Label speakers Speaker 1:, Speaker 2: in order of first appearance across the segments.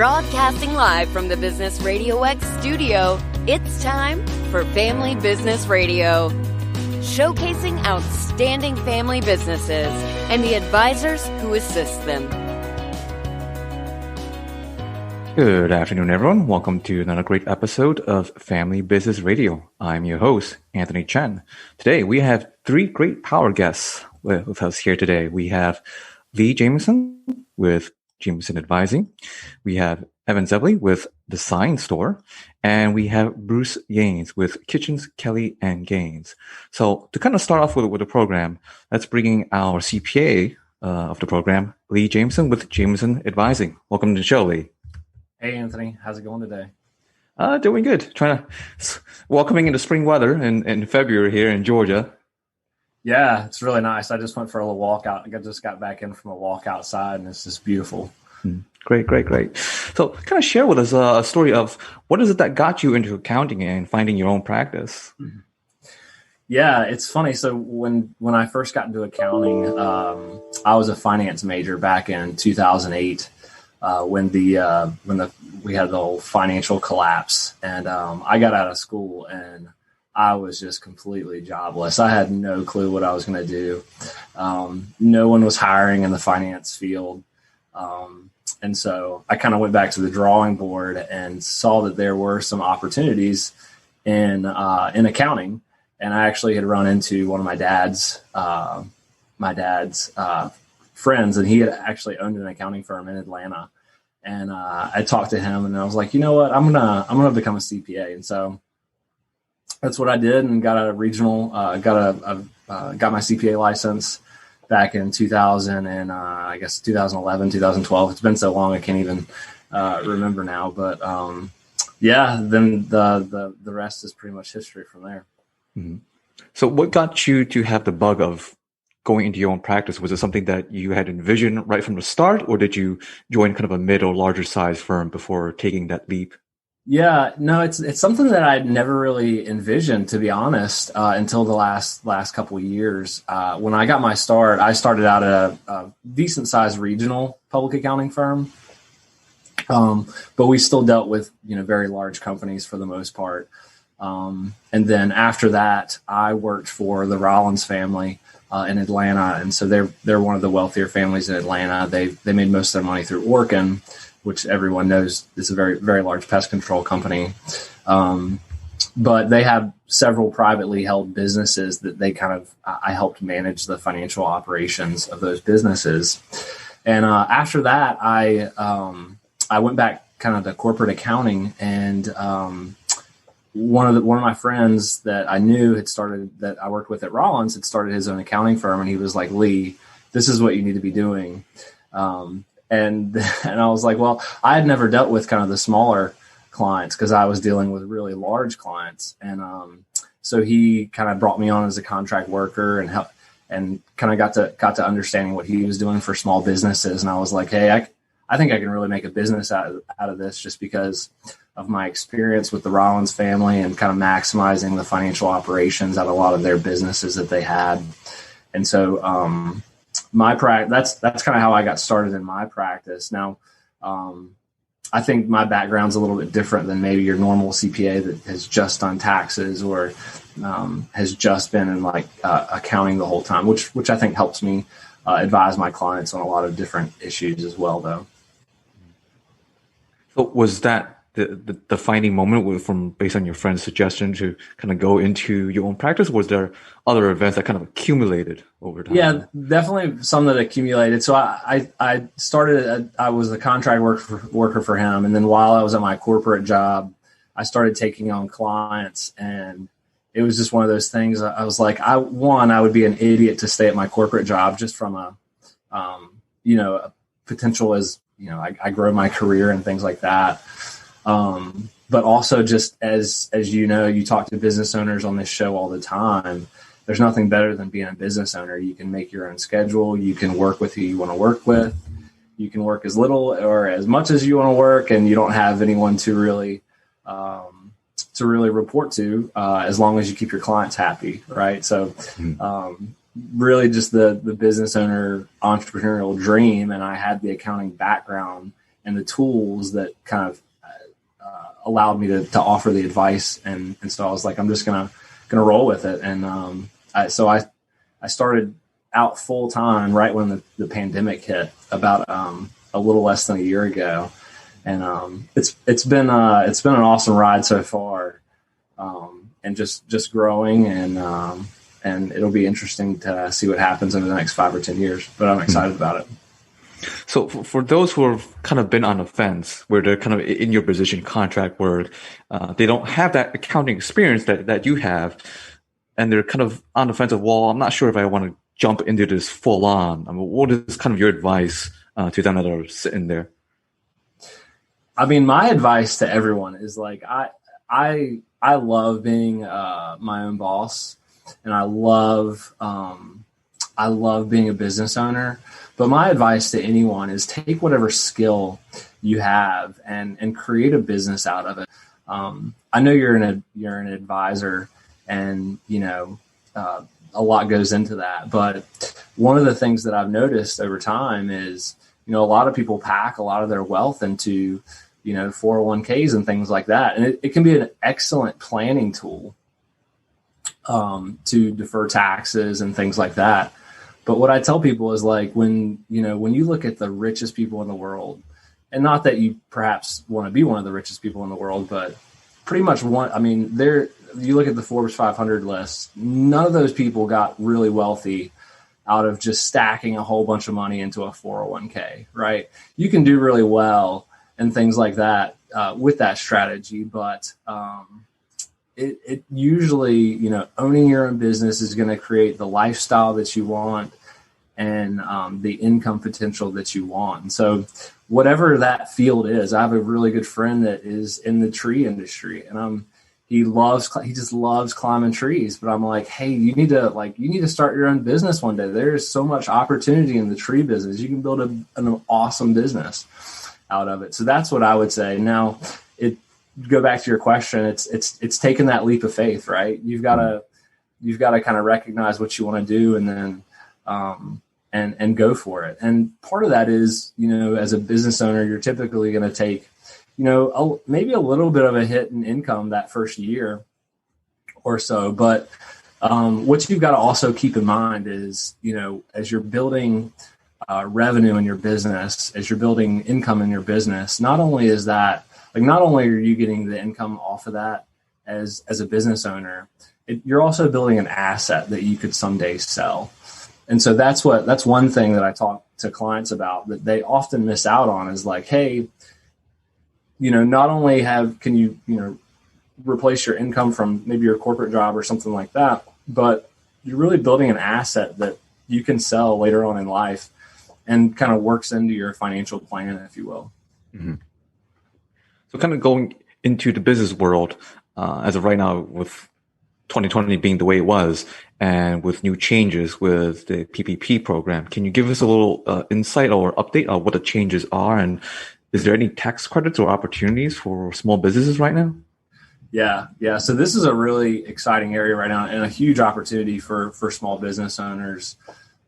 Speaker 1: Broadcasting live from the Business RadioX studio, it's time for Family Business Radio. Showcasing outstanding family businesses and the advisors who assist them.
Speaker 2: Good afternoon, everyone. Welcome to another great episode of Family Business Radio. I'm your host, Anthony Chen. Today, we have three great power guests with us here today. We have Lee Jamison with Jamison Advising. We have Evan Zebley with the Sign Store. And we have Bruce Gaynes with Kitchens, Kelley Gaynes. So to kind of start off with the program, let's bring in our CPA of the program, Lee Jamison with Jamison Advising. Welcome to the show, Lee.
Speaker 3: Hey, Anthony. How's it going today?
Speaker 2: Doing good. Welcoming into spring weather in February here in Georgia.
Speaker 3: Yeah, it's really nice. I just went for a little walk out. I just got back in from a walk outside, and it's just beautiful.
Speaker 2: Great. So kind of share with us a story of what is it that got you into accounting and finding your own practice?
Speaker 3: Yeah, it's funny. So when I first got into accounting, I was a finance major back in 2008 when we had the whole financial collapse, and I got out of school and I was just completely jobless. I had no clue what I was going to do. No one was hiring in the finance field. And so I kind of went back to the drawing board and saw that there were some opportunities in accounting. And I actually had run into one of my dad's friends, and he had actually owned an accounting firm in Atlanta. And I talked to him, and I was like, you know what, I'm gonna become a CPA. And so that's what I did, and got a regional, got my CPA license back in 2000 and I guess 2011, 2012. It's been so long I can't even remember now. But yeah, then the rest is pretty much history from there.
Speaker 2: Mm-hmm. So what got you to have the bug of going into your own practice? Was it something that you had envisioned right from the start, or did you join kind of a mid or larger size firm before taking that leap?
Speaker 3: Yeah, no, it's something that I'd never really envisioned, to be honest, until the last couple of years. When I got my start, I started out at a decent sized regional public accounting firm, but we still dealt with very large companies for the most part. And then after that, I worked for the Rollins family in Atlanta, and so they're one of the wealthier families in Atlanta. They made most of their money through Orkin, which everyone knows is a very, very large pest control company. But they have several privately held businesses that I helped manage the financial operations of those businesses. And after that, I went back kind of to corporate accounting, and one of my friends that I knew that I worked with at Rollins had started his own accounting firm, and he was like, Lee, this is what you need to be doing. And I was like, well, I had never dealt with kind of the smaller clients because I was dealing with really large clients. And so he kind of brought me on as a contract worker and kind of got to understanding what he was doing for small businesses. And I was like, hey, I think I can really make a business out of this, just because of my experience with the Rollins family and kind of maximizing the financial operations out of a lot of their businesses that they had. And so that's kind of how I got started in my practice. Now, I think my background's a little bit different than maybe your normal CPA that has just done taxes or has just been in accounting the whole time, which I think helps me advise my clients on a lot of different issues as well, though.
Speaker 2: So was that the defining moment based on your friend's suggestion to kind of go into your own practice? Or was there other events that kind of accumulated over time?
Speaker 3: Yeah, definitely some that accumulated. So I started, I was a contract worker for him. And then while I was at my corporate job, I started taking on clients, and it was just one of those things. I was like, I would be an idiot to stay at my corporate job just from a potential as, I grow my career and things like that. But also just as you talk to business owners on this show all the time, there's nothing better than being a business owner. You can make your own schedule. You can work with who you want to work with. You can work as little or as much as you want to work, and you don't have anyone to really report to, as long as you keep your clients happy. Right. So, really just the business owner entrepreneurial dream. And I had the accounting background and the tools that kind of allowed me to offer the advice. And so I was like, I'm just gonna roll with it. And I started out full time right when the pandemic hit, about a little less than a year ago. And it's been an awesome ride so far, and just growing, and it'll be interesting to see what happens over the next 5 or 10 years. But I'm excited about it.
Speaker 2: So for those who have kind of been on the fence, where they're kind of in your position, contract work, they don't have that accounting experience that you have, and they're kind of on the fence of, well, I'm not sure if I want to jump into this full on. I mean, what is kind of your advice to them that are sitting there?
Speaker 3: I mean, my advice to everyone is like, I love being my own boss, and I love being a business owner. But my advice to anyone is take whatever skill you have and create a business out of it. I know you're an advisor, and a lot goes into that. But one of the things that I've noticed over time is, a lot of people pack a lot of their wealth into 401ks and things like that, and it can be an excellent planning tool to defer taxes and things like that. But what I tell people is, like, when you look at the richest people in the world, and not that you perhaps want to be one of the richest people in the world, but pretty much you look at the Forbes 500 list, none of those people got really wealthy out of just stacking a whole bunch of money into a 401k, right? You can do really well and things like that with that strategy, but it usually, owning your own business is going to create the lifestyle that you want and the income potential that you want. And so whatever that field is, I have a really good friend that is in the tree industry, and he just loves climbing trees. But I'm like, hey, you need to start your own business one day. There's so much opportunity in the tree business. You can build an awesome business out of it. So that's what I would say. Now, go back to your question. It's taking that leap of faith, right? You've got to kind of recognize what you want to do, and then and go for it. And part of that is, as a business owner, you're typically going to take, maybe a little bit of a hit in income that first year or so. But what you've got to also keep in mind is, as you're building revenue in your business, as you're building income in your business, not only are you getting the income off of that as a business owner, you're also building an asset that you could someday sell. And so that's one thing that I talk to clients about that they often miss out on is like, hey, not only can you replace your income from maybe your corporate job or something like that, but you're really building an asset that you can sell later on in life and kind of works into your financial plan, if you will.
Speaker 2: Mm-hmm. So kind of going into the business world, as of right now, with 2020 being the way it was, and with new changes with the PPP program, can you give us a little insight or update on what the changes are? And is there any tax credits or opportunities for small businesses right now?
Speaker 3: Yeah. So this is a really exciting area right now and a huge opportunity for small business owners.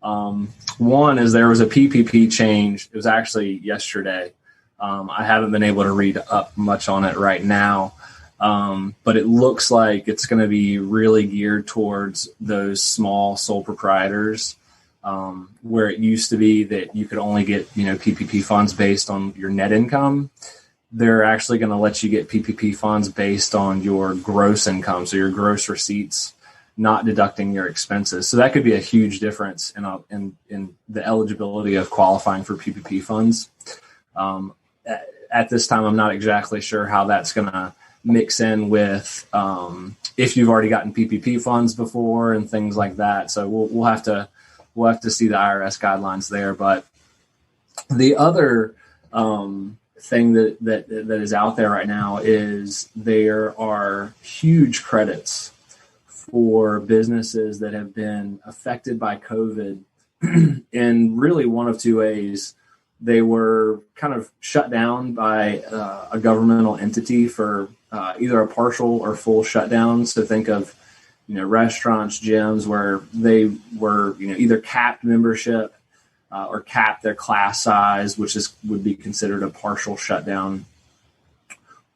Speaker 3: One is there was a PPP change. It was actually yesterday. I haven't been able to read up much on it right now, but it looks like it's going to be really geared towards those small sole proprietors, where it used to be that you could only get, PPP funds based on your net income. They're actually going to let you get PPP funds based on your gross income, so your gross receipts, not deducting your expenses. So that could be a huge difference in the eligibility of qualifying for PPP funds. At this time, I'm not exactly sure how that's going to mix in with if you've already gotten PPP funds before and things like that. So we'll have to see the IRS guidelines there. But the other thing that is out there right now is there are huge credits for businesses that have been affected by COVID in really one of two ways. They were kind of shut down by a governmental entity for either a partial or full shutdown. So think of, restaurants, gyms, where they were, either capped membership or cap their class size, which would be considered a partial shutdown,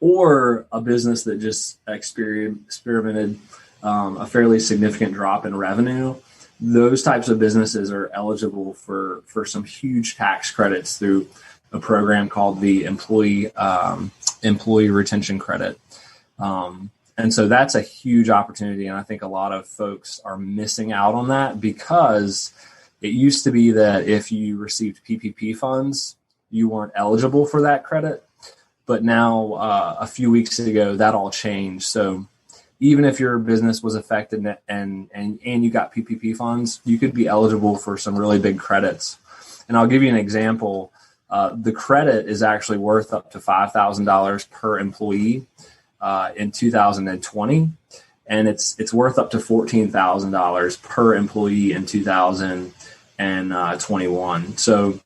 Speaker 3: or a business that just experimented a fairly significant drop in revenue. Those types of businesses are eligible for some huge tax credits through a program called the employee retention credit. And so that's a huge opportunity. And I think a lot of folks are missing out on that because it used to be that if you received PPP funds, you weren't eligible for that credit. But now a few weeks ago, that all changed. So even if your business was affected and you got PPP funds, you could be eligible for some really big credits. And I'll give you an example. The credit is actually worth up to $5,000 per employee in 2020, and it's worth up to $14,000 per employee in 2021. So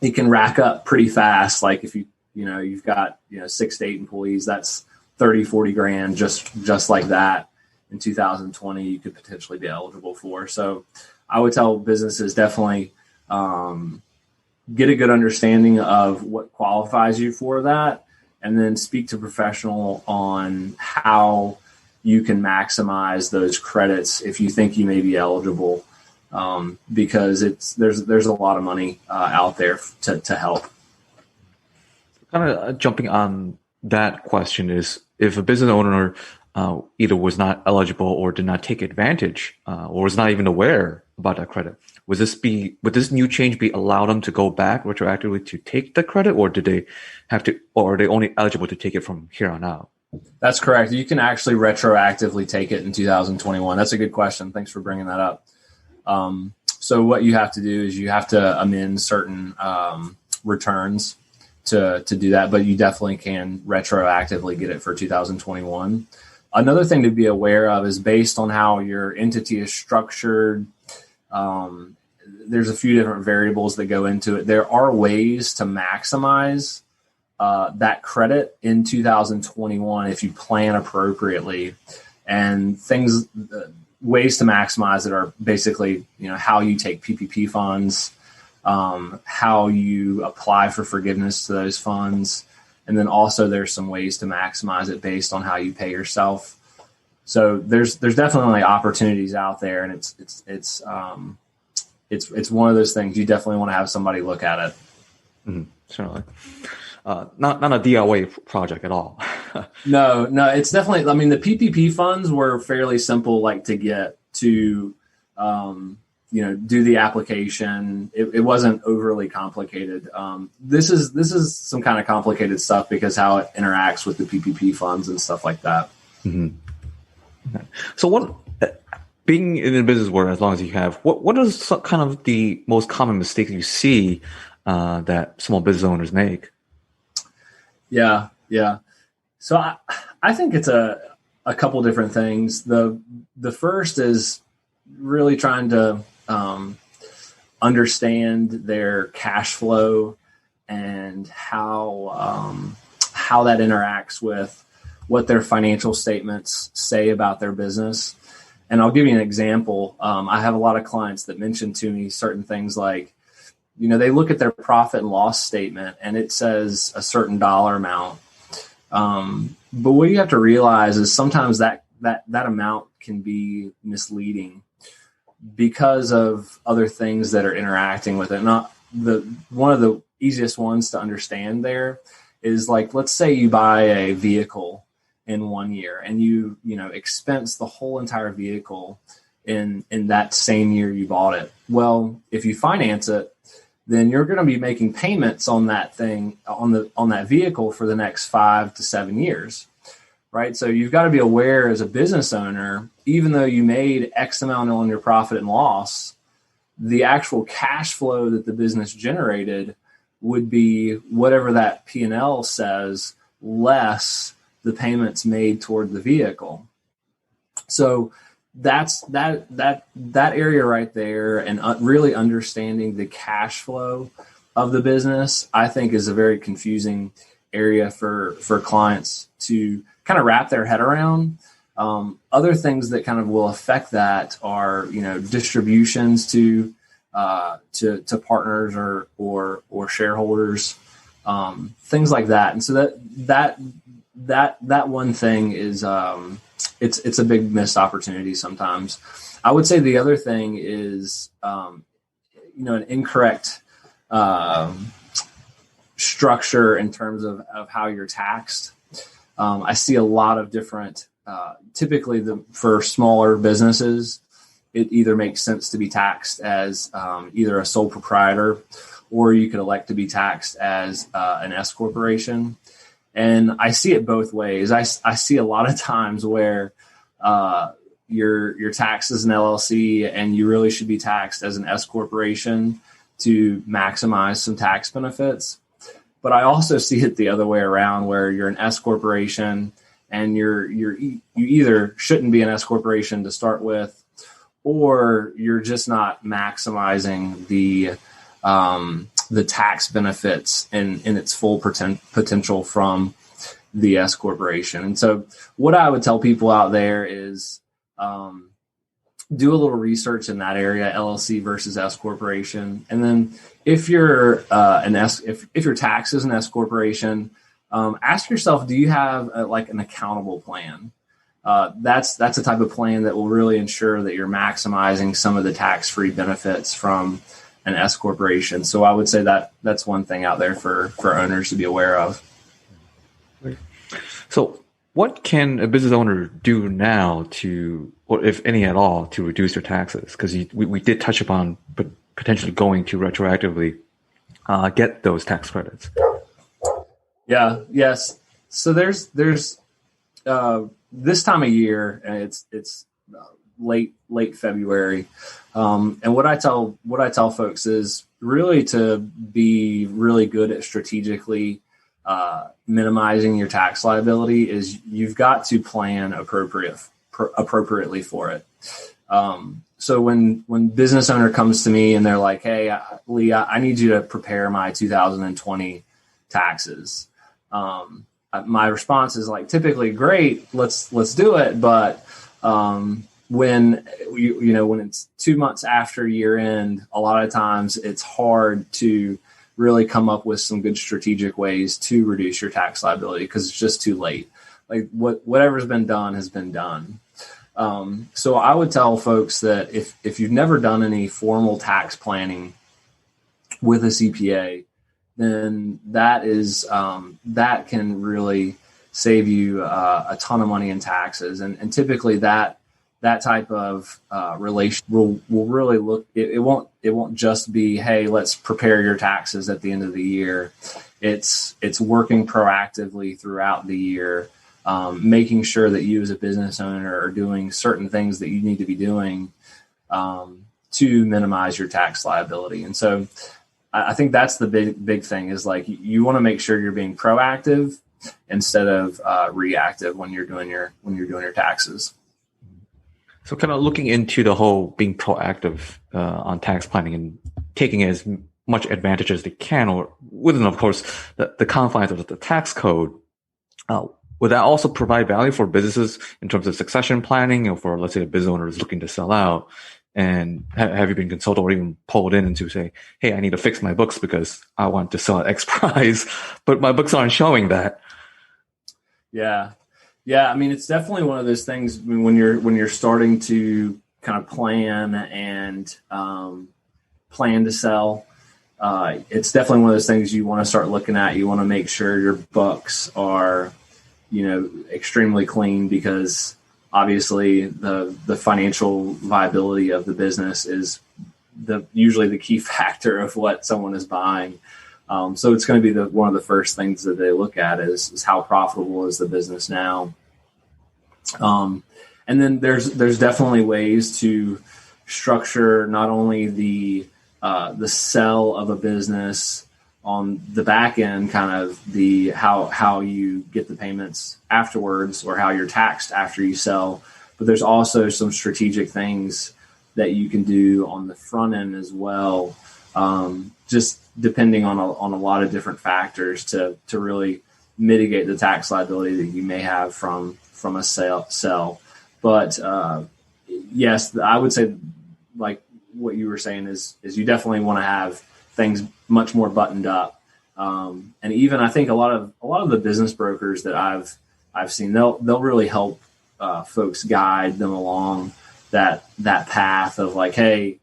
Speaker 3: it can rack up pretty fast. Like if you've got 6 to 8 employees, that's 30, 40 grand just like that in 2020 you could potentially be eligible for. So I would tell businesses definitely get a good understanding of what qualifies you for that, and then speak to a professional on how you can maximize those credits if you think you may be eligible, because there's a lot of money out there to help.
Speaker 2: Kind of jumping on that question is, if a business owner either was not eligible or did not take advantage or was not even aware about that credit, would this new change be allow them to go back retroactively to take the credit, or did they have to, or are they only eligible to take it from here on out?
Speaker 3: That's correct. You can actually retroactively take it in 2021. That's a good question. Thanks for bringing that up. So what you have to do is you have to amend certain returns to do that, but you definitely can retroactively get it for 2021. Another thing to be aware of is based on how your entity is structured. There's a few different variables that go into it. There are ways to maximize that credit in 2021 if you plan appropriately, and ways to maximize it are basically, how you take PPP funds, how you apply for forgiveness to those funds. And then also there's some ways to maximize it based on how you pay yourself. So there's definitely opportunities out there, and it's one of those things you definitely want to have somebody look at it.
Speaker 2: Mm-hmm, certainly. Not a DIY project at all.
Speaker 3: No, it's definitely, the PPP funds were fairly simple, like to get to, do the application. It wasn't overly complicated. This is some kind of complicated stuff because how it interacts with the PPP funds and stuff like that.
Speaker 2: Mm-hmm. Okay. So being in the business world as long as you have, what are kind of the most common mistakes you see that small business owners make? Yeah.
Speaker 3: So I think it's a couple different things. The first is really trying to understand their cash flow and how that interacts with what their financial statements say about their business. And I'll give you an example. I have a lot of clients that mention to me certain things like, they look at their profit and loss statement and it says a certain dollar amount. But what you have to realize is sometimes that amount can be misleading because of other things that are interacting with it. One of the easiest ones to understand there is, like, let's say you buy a vehicle in 1 year and you expense the whole entire vehicle in that same year you bought it. Well, if you finance it, then you're going to be making payments on that thing, on that vehicle for the next 5 to 7 years, right? So you've got to be aware as a business owner, even though you made X amount on your profit and loss, the actual cash flow that the business generated would be whatever that P&L says, less the payments made toward the vehicle. So that's that area right there, and really understanding the cash flow of the business, I think, is a very confusing area for clients to kind of wrap their head around. Other things that kind of will affect that are, distributions to to partners or shareholders, things like that. And so that one thing is it's a big missed opportunity sometimes. I would say the other thing is an incorrect structure in terms of how you're taxed. I see a lot of different, typically for smaller businesses, it either makes sense to be taxed as either a sole proprietor, or you could elect to be taxed as an S corporation. And I see it both ways. I see a lot of times where you're taxed as an LLC and you really should be taxed as an S corporation to maximize some tax benefits. But I also see it the other way around, where you're an S corporation and you either shouldn't be an S corporation to start with, or you're just not maximizing the tax benefits in its full potential from the S corporation. And so what I would tell people out there is do a little research in that area, LLC versus S corporation. And then if you're if you're taxed as an S corporation, ask yourself, do you have an accountable plan? That's a type of plan that will really ensure that you're maximizing some of the tax-free benefits from an S corporation. So I would say that's one thing out there for owners to be aware of.
Speaker 2: So what can a business owner do now or if any at all, to reduce their taxes? Because we did touch upon potentially going to retroactively get those tax credits.
Speaker 3: Yeah. Yes. So there's this time of year, and it's late February, and what I tell folks is really to be really good at strategically minimizing your tax liability. Is you've got to plan appropriately for it. So when business owner comes to me and they're like, "Hey, Lee, I need you to prepare my 2020 taxes," my response is typically, great, let's do it. But when it's 2 months after year end, a lot of times it's hard to really come up with some good strategic ways to reduce your tax liability because it's just too late. Whatever's been done has been done. So I would tell folks that if you've never done any formal tax planning with a CPA, then that can really save you a ton of money in taxes. And typically that type of relation will really look. It won't just be, hey, let's prepare your taxes at the end of the year. It's working proactively throughout the year, making sure that you as a business owner are doing certain things that you need to be doing to minimize your tax liability. And so I think that's the big thing is you want to make sure you're being proactive instead of reactive when you're doing your taxes.
Speaker 2: So kind of looking into the whole being proactive on tax planning and taking as much advantage as they can, or within, of course, the confines of the tax code, would that also provide value for businesses in terms of succession planning, or for, let's say, a business owner is looking to sell out? And have you been consulted or even pulled in to say, hey, I need to fix my books because I want to sell at X price, but my books aren't showing that?
Speaker 3: Yeah. I mean, it's definitely one of those things when you're starting to kind of plan and plan to sell. It's definitely one of those things you want to start looking at. You want to make sure your books are, extremely clean, because obviously the financial viability of the business is usually the key factor of what someone is buying. So it's going to be one of the first things that they look at is how profitable is the business now. And then there's definitely ways to structure not only the sell of a business on the back end, kind of the how you get the payments afterwards, or how you're taxed after you sell. But there's also some strategic things that you can do on the front end as well, just depending on a lot of different factors to really mitigate the tax liability that you may have from a sell. But yes, I would say what you were saying is you definitely want to have things much more buttoned up. And even I think a lot of the business brokers that I've seen, they'll really help folks guide them along that path of like, hey,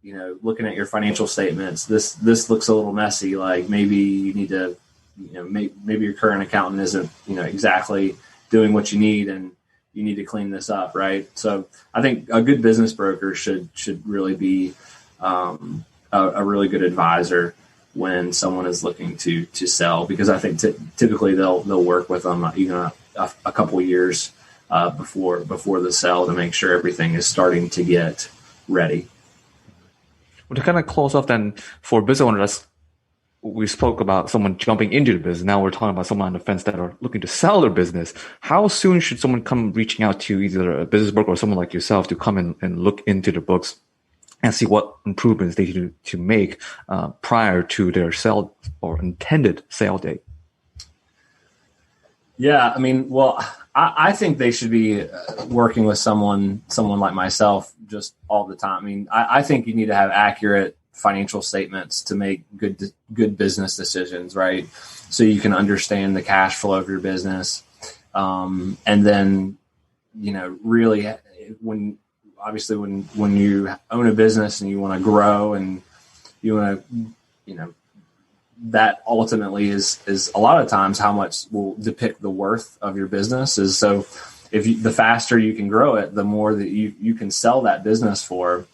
Speaker 3: looking at your financial statements, this looks a little messy. Like maybe you need to, maybe your current accountant isn't, exactly doing what you need, and you need to clean this up, right? So I think a good business broker should really be a really good advisor when someone is looking to sell, because I think typically they'll work with them even a couple years before the sell to make sure everything is starting to get ready.
Speaker 2: Well, to kind of close off then, for business owners, we spoke about someone jumping into the business. Now we're talking about someone on the fence that are looking to sell their business. How soon should someone come reaching out to either a business broker or someone like yourself to come in and look into the books and see what improvements they need to make prior to their sale or intended sale date?
Speaker 3: Yeah, I mean, well, I think they should be working with someone like myself just all the time. I mean, I think you need to have accurate financial statements to make good business decisions, right? So you can understand the cash flow of your business. And then, really when you own a business and you want to grow and you want to, that ultimately is a lot of times how much will depict the worth of your business. Is so the faster you can grow it, the more that you can sell that business for.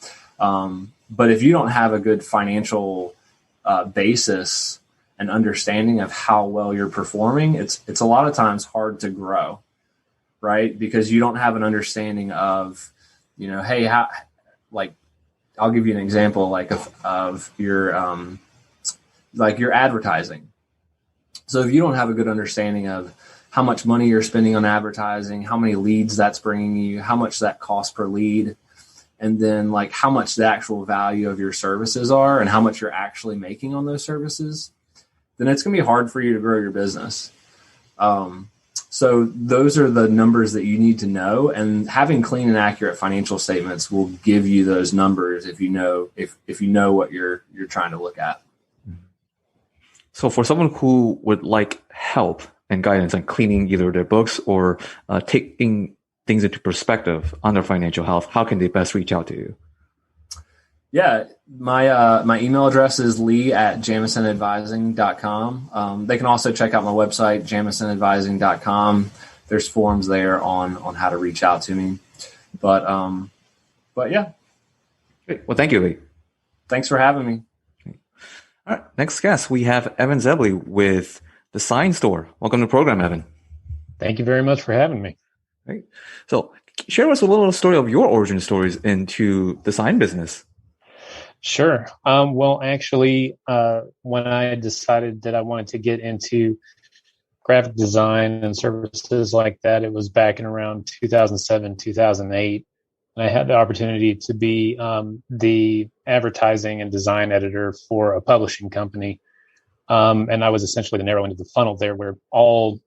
Speaker 3: But if you don't have a good financial basis and understanding of how well you're performing, it's a lot of times hard to grow, right? Because you don't have an understanding of, hey, how, like, I'll give you an example, like of your your advertising. So if you don't have a good understanding of how much money you're spending on advertising, how many leads that's bringing you, how much that costs per lead, and then like how much the actual value of your services are and how much you're actually making on those services, then it's going to be hard for you to grow your business. So those are the numbers that you need to know, and having clean and accurate financial statements will give you those numbers if you know what you're trying to look at.
Speaker 2: So for someone who would like help and guidance on cleaning either their books or taking things into perspective on their financial health, how can they best reach out to you?
Speaker 3: Yeah, my email address is lee@jamisonadvising.com. They can also check out my website, jamisonadvising.com. There's forms there on how to reach out to me. But yeah.
Speaker 2: Great. Well, thank you, Lee.
Speaker 3: Thanks for having me.
Speaker 2: All right, next guest, we have Evan Zebley with the Sign Store. Welcome to the program, Evan.
Speaker 4: Thank you very much for having me.
Speaker 2: Great. So share with us a little story of your origin stories into the sign business.
Speaker 4: Sure. Well, actually, when I decided that I wanted to get into graphic design and services like that, it was back in around 2007, 2008. And I had the opportunity to be the advertising and design editor for a publishing company. And I was essentially the narrow end of the funnel there, where all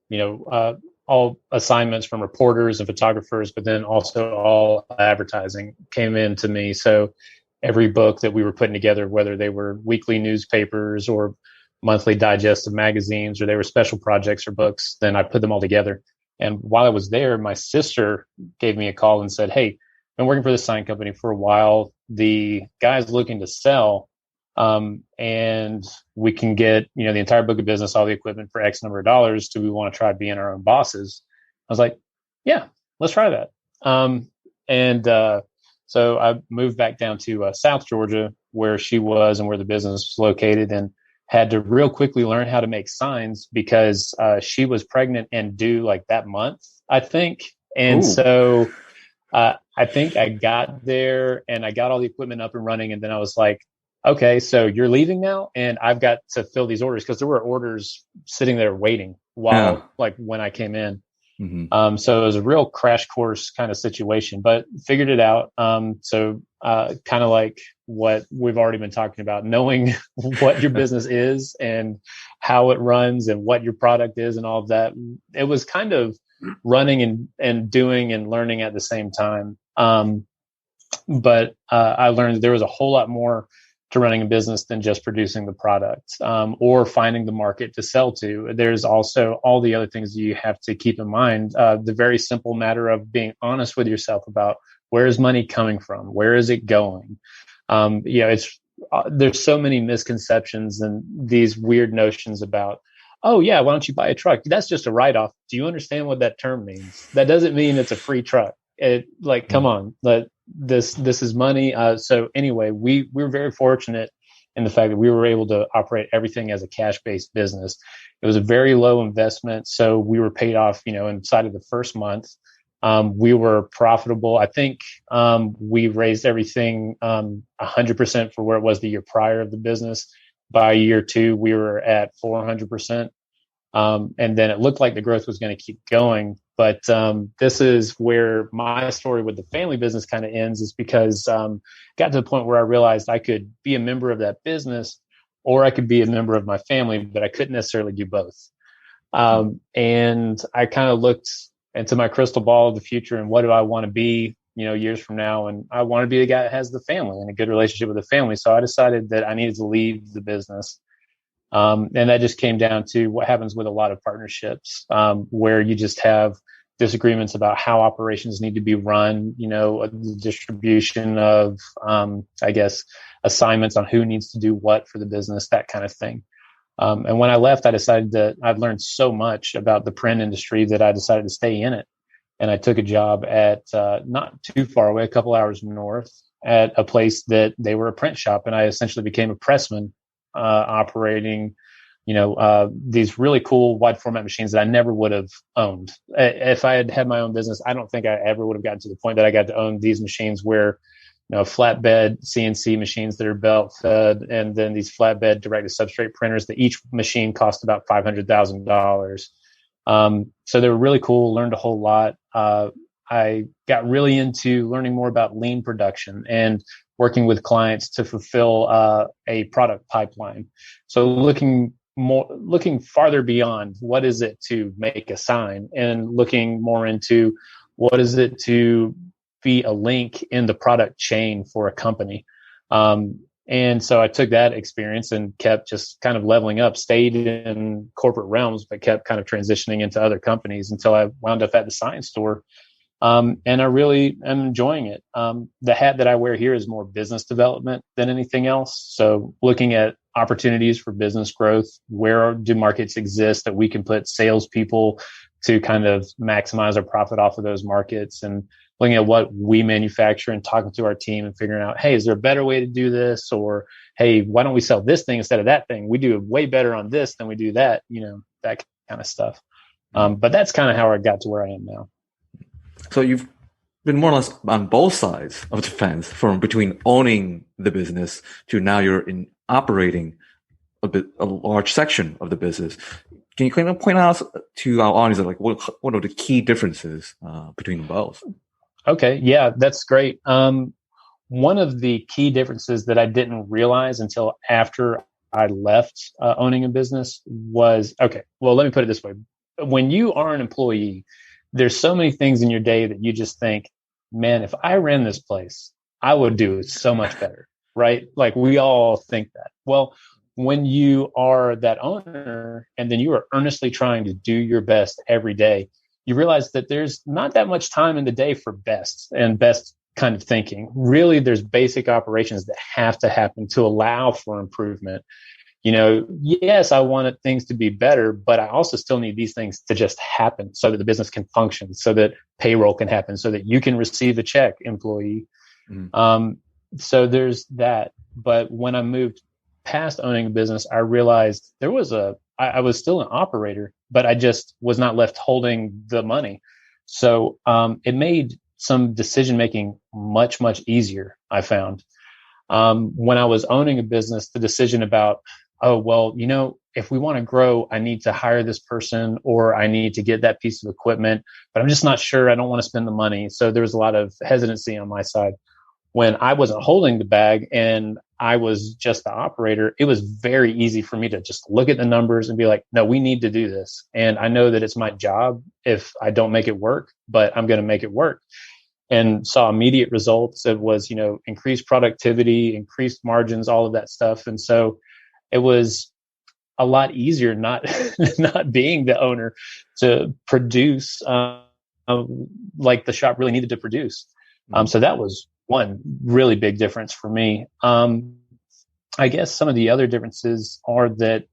Speaker 4: assignments from reporters and photographers, but then also all advertising came in to me. So every book that we were putting together, whether they were weekly newspapers or monthly digest of magazines, or they were special projects or books, then I put them all together. And while I was there, my sister gave me a call and said, "Hey, been working for this sign company for a while. The guy's looking to sell, and we can get, the entire book of business, all the equipment for X number of dollars. Do we want to try being our own bosses?" I was like, "Yeah, let's try that." So I moved back down to South Georgia, where she was and where the business was located, and had to real quickly learn how to make signs because she was pregnant and due like that month, I think. And
Speaker 2: Ooh.
Speaker 4: So I think I got there and I got all the equipment up and running. And then I was like, okay, so you're leaving now, and I've got to fill these orders, because there were orders sitting there waiting while when I came in. Mm-hmm. So it was a real crash course kind of situation, but figured it out. So kind of like what we've already been talking about, knowing what your business is and how it runs and what your product is and all of that. It was kind of running and doing and learning at the same time. but I learned that there was a whole lot more to running a business than just producing the product or finding the market to sell to. There's also all the other things you have to keep in mind. The very simple matter of being honest with yourself about where is money coming from? Where is it going? There's so many misconceptions and these weird notions about, oh yeah, why don't you buy a truck? That's just a write-off. Do you understand what that term means? That doesn't mean it's a free truck. Come on, this is money. So anyway, we're very fortunate in the fact that we were able to operate everything as a cash-based business. It was a very low investment, so we were paid off, inside of the first month. We were profitable. I think we raised everything 100% for where it was the year prior of the business. By year 2, we were at 400%. And then it looked like the growth was going to keep going. But this is where my story with the family business kind of ends, is because got to the point where I realized I could be a member of that business or I could be a member of my family, but I couldn't necessarily do both. And I kind of looked into my crystal ball of the future and what do I want to be, years from now. And I want to be the guy that has the family and a good relationship with the family. So I decided that I needed to leave the business. And that just came down to what happens with a lot of partnerships, where you just have disagreements about how operations need to be run, the distribution of, assignments on who needs to do what for the business, that kind of thing. And when I left, I decided that I'd learned so much about the print industry that I decided to stay in it. And I took a job at, not too far away, a couple hours north, at a place that they were a print shop. And I essentially became a pressman, operating, these really cool wide format machines that I never would have owned. If I had had my own business, I don't think I ever would have gotten to the point that I got to own these machines where, flatbed CNC machines that are belt fed, and then these flatbed direct to substrate printers that each machine cost about $500,000. So they were really cool, learned a whole lot. I got really into learning more about lean production and working with clients to fulfill a product pipeline. So looking farther beyond what is it to make a sign, and looking more into what is it to be a link in the product chain for a company. And so I took that experience and kept just kind of leveling up, stayed in corporate realms, but kept kind of transitioning into other companies until I wound up at the Sign Store. And I really am enjoying it. The hat that I wear here is more business development than anything else. So looking at opportunities for business growth, where do markets exist that we can put salespeople to kind of maximize our profit off of those markets, and looking at what we manufacture and talking to our team and figuring out, hey, is there a better way to do this? Or, hey, why don't we sell this thing instead of that thing? We do way better on this than we do that, that kind of stuff. But that's kind of how I got to where I am now.
Speaker 2: So you've been more or less on both sides of the fence, from between owning the business to now you're in operating a large section of the business. Can you kind of point out to our audience, what are the key differences between both?
Speaker 4: Okay. Yeah, that's great. One of the key differences that I didn't realize until after I left owning a business was, okay, well, let me put it this way. When you are an employee, there's so many things in your day that you just think, man, if I ran this place, I would do it so much better, right? Like we all think that. Well, when you are that owner and then you are earnestly trying to do your best every day, you realize that there's not that much time in the day for best kind of thinking. Really, there's basic operations that have to happen to allow for improvement. Yes, I wanted things to be better, but I also still need these things to just happen so that the business can function, so that payroll can happen, so that you can receive a check, employee. Mm-hmm. So there's that. But when I moved past owning a business, I realized I was still an operator, but I just was not left holding the money. So it made some decision making much, much easier, I found. When I was owning a business, the decision about, if we want to grow, I need to hire this person or I need to get that piece of equipment, but I'm just not sure. I don't want to spend the money. So there was a lot of hesitancy on my side. When I wasn't holding the bag and I was just the operator, it was very easy for me to just look at the numbers and be like, no, we need to do this. And I know that it's my job if I don't make it work, but I'm going to make it work. and saw immediate results. It was, increased productivity, increased margins, all of that stuff. And so it was a lot easier not being the owner to produce like the shop really needed to produce. So that was one really big difference for me. I guess some of the other differences are that,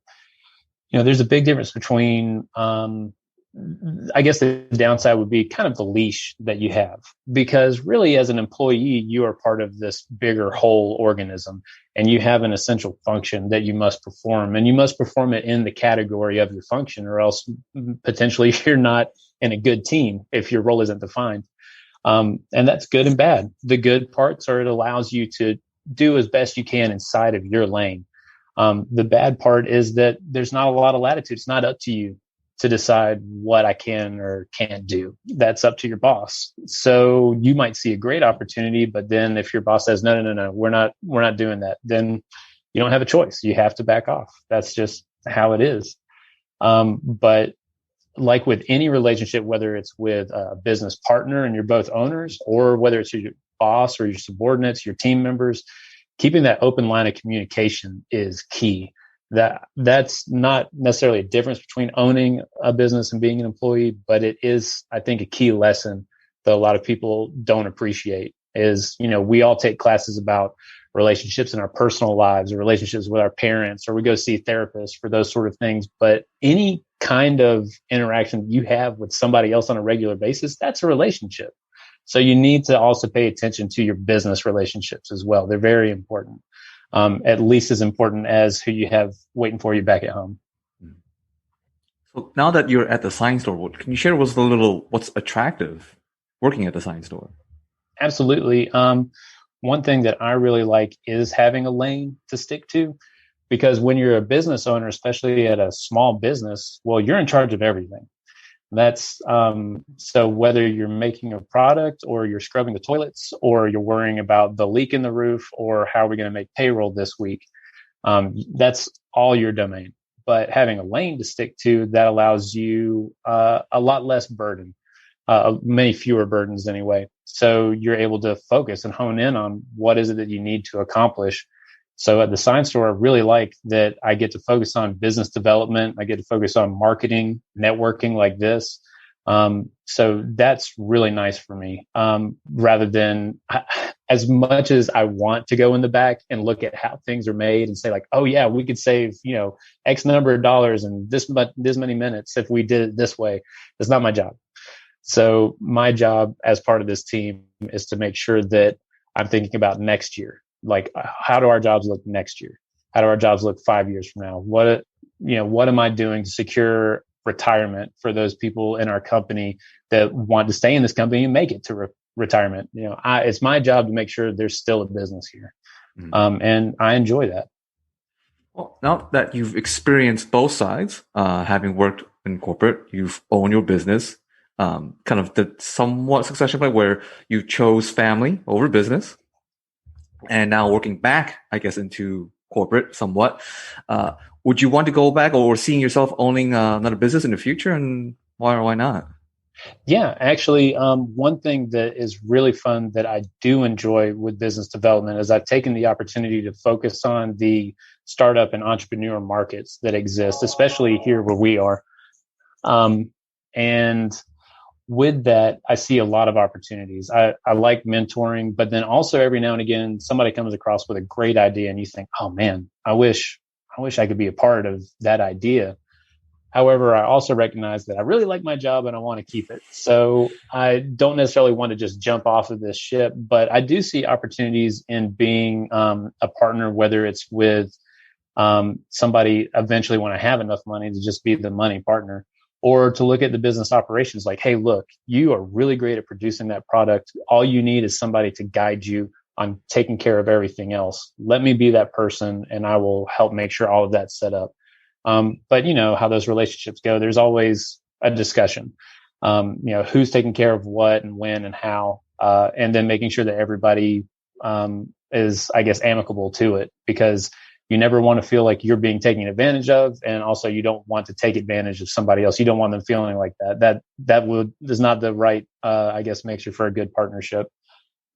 Speaker 4: there's a big difference between, I guess the downside would be kind of the leash that you have, because really as an employee, you are part of this bigger whole organism, and you have an essential function that you must perform, and you must perform it in the category of your function, or else potentially you're not in a good team if your role isn't defined. And that's good and bad. The good parts are it allows you to do as best you can inside of your lane. The bad part is that there's not a lot of latitude. It's not up to you to decide what I can or can't do. That's up to your boss. So you might see a great opportunity, but then if your boss says, no, we're not doing that, then you don't have a choice. You have to back off. That's just how it is. But like with any relationship, whether it's with a business partner and you're both owners, or whether it's your boss or your subordinates, your team members, keeping that open line of communication is key. That's not necessarily a difference between owning a business and being an employee, but it is, I think, a key lesson that a lot of people don't appreciate is, we all take classes about relationships in our personal lives, or relationships with our parents, or we go see therapists for those sort of things. But any kind of interaction you have with somebody else on a regular basis, that's a relationship. So you need to also pay attention to your business relationships as well. They're very important. At least as important as who you have waiting for you back at home.
Speaker 2: So now that you're at the Sign Store, can you share what's attractive working at the Sign Store?
Speaker 4: Absolutely. One thing that I really like is having a lane to stick to, because when you're a business owner, especially at a small business, well, you're in charge of everything. That's so whether you're making a product, or you're scrubbing the toilets, or you're worrying about the leak in the roof, or how are we going to make payroll this week, that's all your domain. But having a lane to stick to, that allows you a lot less burden, many fewer burdens anyway. So you're able to focus and hone in on what is it that you need to accomplish. So at the Sign Store, I really like that I get to focus on business development. I get to focus on marketing, networking like this. So that's really nice for me. Rather than, as much as I want to go in the back and look at how things are made and say like, oh yeah, we could save, X number of dollars and this many minutes if we did it this way. It's not my job. So my job as part of this team is to make sure that I'm thinking about next year. Like, how do our jobs look next year? How do our jobs look 5 years from now? What am I doing to secure retirement for those people in our company that want to stay in this company and make it to retirement? It's my job to make sure there's still a business here. And I enjoy that.
Speaker 2: Well, now that you've experienced both sides, having worked in corporate, you've owned your business, kind of the somewhat succession point where you chose family over business, and now working back, I guess, into corporate somewhat. Would you want to go back, or seeing yourself owning another business in the future, and why or why not?
Speaker 4: Yeah, actually, one thing that is really fun that I do enjoy with business development is I've taken the opportunity to focus on the startup and entrepreneur markets that exist, especially here where we are. And with that, I see a lot of opportunities. I like mentoring, but then also every now and again, somebody comes across with a great idea and you think, oh man, I wish I could be a part of that idea. However, I also recognize that I really like my job and I want to keep it. So I don't necessarily want to just jump off of this ship, but I do see opportunities in being a partner, whether it's with somebody eventually when I have enough money to just be the money partner, or to look at the business operations like, hey, look, you are really great at producing that product. All you need is somebody to guide you on taking care of everything else. Let me be that person and I will help make sure all of that's set up. But you know how those relationships go. There's always a discussion, who's taking care of what and when and how, and then making sure that everybody is, I guess, amicable to it, because you never want to feel like you're being taken advantage of. And also you don't want to take advantage of somebody else. You don't want them feeling like that. That is not the right, I guess, mixture for a good partnership.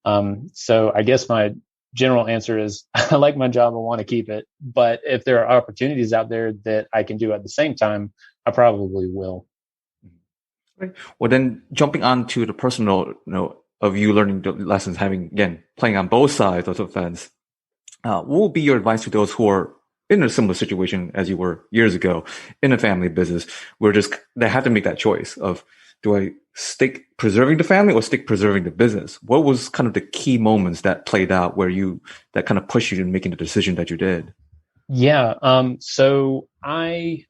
Speaker 4: So I guess my general answer is I like my job. I want to keep it. But if there are opportunities out there that I can do at the same time, I probably will.
Speaker 2: Right. Well, then jumping on to the personal, of you learning the lessons, playing on both sides of the fence, what will be your advice to those who are in a similar situation as you were years ago in a family business, where they have to make that choice of, do I stick preserving the family or stick preserving the business? What was kind of the key moments that played out that kind of pushed you in making the decision that you did?
Speaker 4: Yeah. So I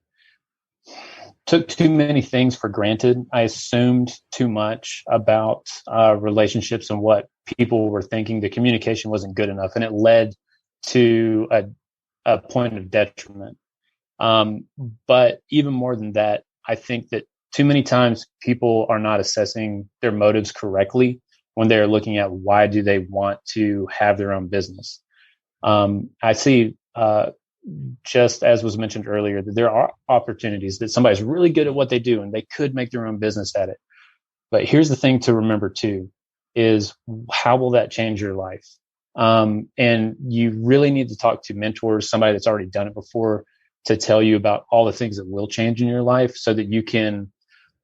Speaker 4: took too many things for granted. I assumed too much about relationships and what people were thinking. The communication wasn't good enough, and it led to a point of detriment. But even more than that, I think that too many times people are not assessing their motives correctly when they're looking at why do they want to have their own business. I see, just as was mentioned earlier, that there are opportunities that somebody's really good at what they do and they could make their own business at it. But here's the thing to remember too, is how will that change your life? And you really need to talk to mentors, somebody that's already done it before, to tell you about all the things that will change in your life, so that you can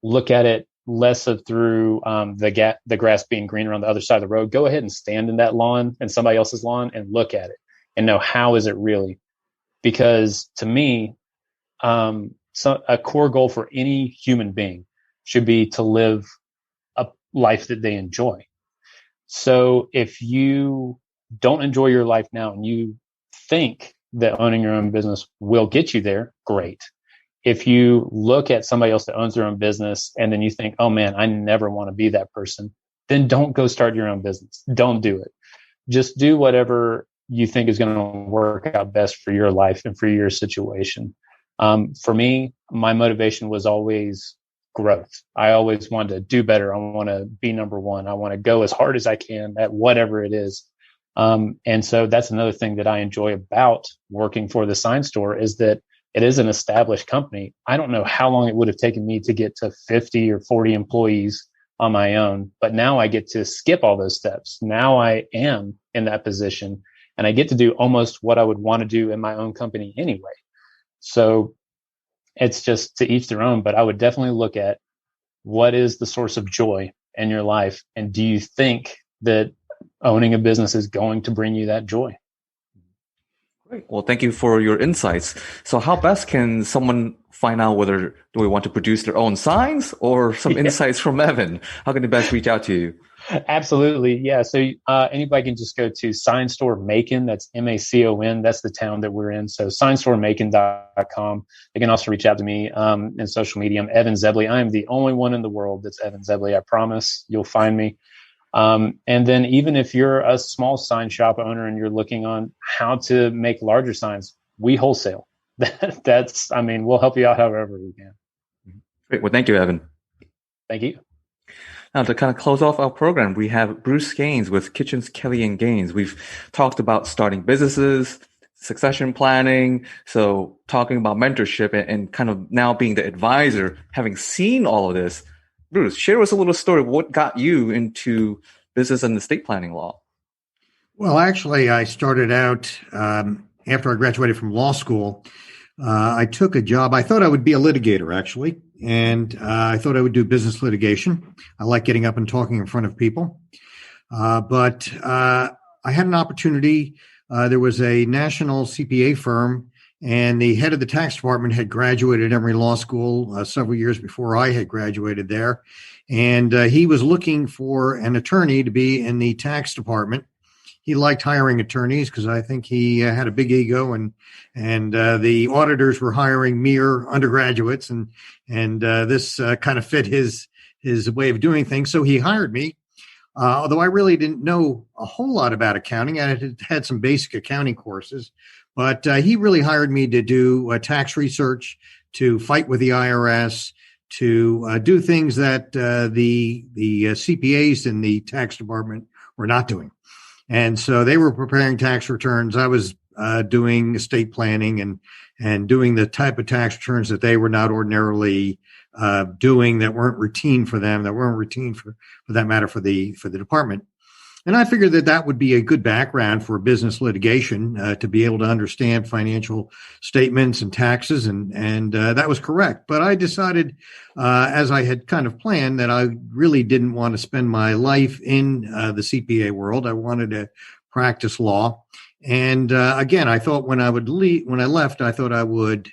Speaker 4: look at it less of through the grass being greener on the other side of the road. Go ahead and stand in that lawn and somebody else's lawn and look at it and know, how is it really? Because to me, a core goal for any human being should be to live a life that they enjoy. So if you don't enjoy your life now and you think that owning your own business will get you there, great. If you look at somebody else that owns their own business and then you think, oh man, I never want to be that person, then don't go start your own business. Don't do it. Just do whatever you think is going to work out best for your life and for your situation. For me, my motivation was always growth. I always wanted to do better. I want to be number one. I want to go as hard as I can at whatever it is. And so that's another thing that I enjoy about working for the Sign Store, is that it is an established company. I don't know how long it would have taken me to get to 50 or 40 employees on my own, but now I get to skip all those steps. Now I am in that position and I get to do almost what I would want to do in my own company anyway. So it's just to each their own, but I would definitely look at what is the source of joy in your life. And do you think that owning a business is going to bring you that joy?
Speaker 2: Great. Well, thank you for your insights. So how best can someone find out whether do we want to produce their own signs, or some insights from Evan? How can they best reach out to you?
Speaker 4: Absolutely. Yeah. So anybody can just go to Sign Store Macon. That's Macon. That's the town that we're in. So signstoremacon.com. They can also reach out to me in social media. I'm Evan Zebley. I am the only one in the world that's Evan Zebley. I promise you'll find me. And then even if you're a small sign shop owner and you're looking on how to make larger signs, we wholesale. We'll help you out however we can.
Speaker 2: Great. Well, thank you, Evan.
Speaker 4: Thank you.
Speaker 2: Now, to kind of close off our program, we have Bruce Gaynes with Kitchens, Kelley Gaynes. We've talked about starting businesses, succession planning, so talking about mentorship and kind of now being the advisor, having seen all of this. Bruce, share us a little story of what got you into business and estate planning law.
Speaker 5: Well, actually, I started out after I graduated from law school. I took a job. I thought I would be a litigator, actually, and I thought I would do business litigation. I like getting up and talking in front of people. But I had an opportunity. There was a national CPA firm, and the head of the tax department had graduated Emory Law School several years before I had graduated there. And he was looking for an attorney to be in the tax department. He liked hiring attorneys because I think he had a big ego, and the auditors were hiring mere undergraduates, and this kind of fit his way of doing things. So he hired me, although I really didn't know a whole lot about accounting. I had some basic accounting courses, but he really hired me to do tax research, to fight with the IRS, to do things that the CPAs in the tax department were not doing. And so they were preparing tax returns. I was doing estate planning and doing the type of tax returns that they were not ordinarily doing, that weren't routine for them, that weren't routine for that matter for the department. And I figured that that would be a good background for business litigation, to be able to understand financial statements and taxes. And that was correct. But I decided, as I had kind of planned, that I really didn't want to spend my life in the CPA world. I wanted to practice law. And again, I thought when I left, I thought I would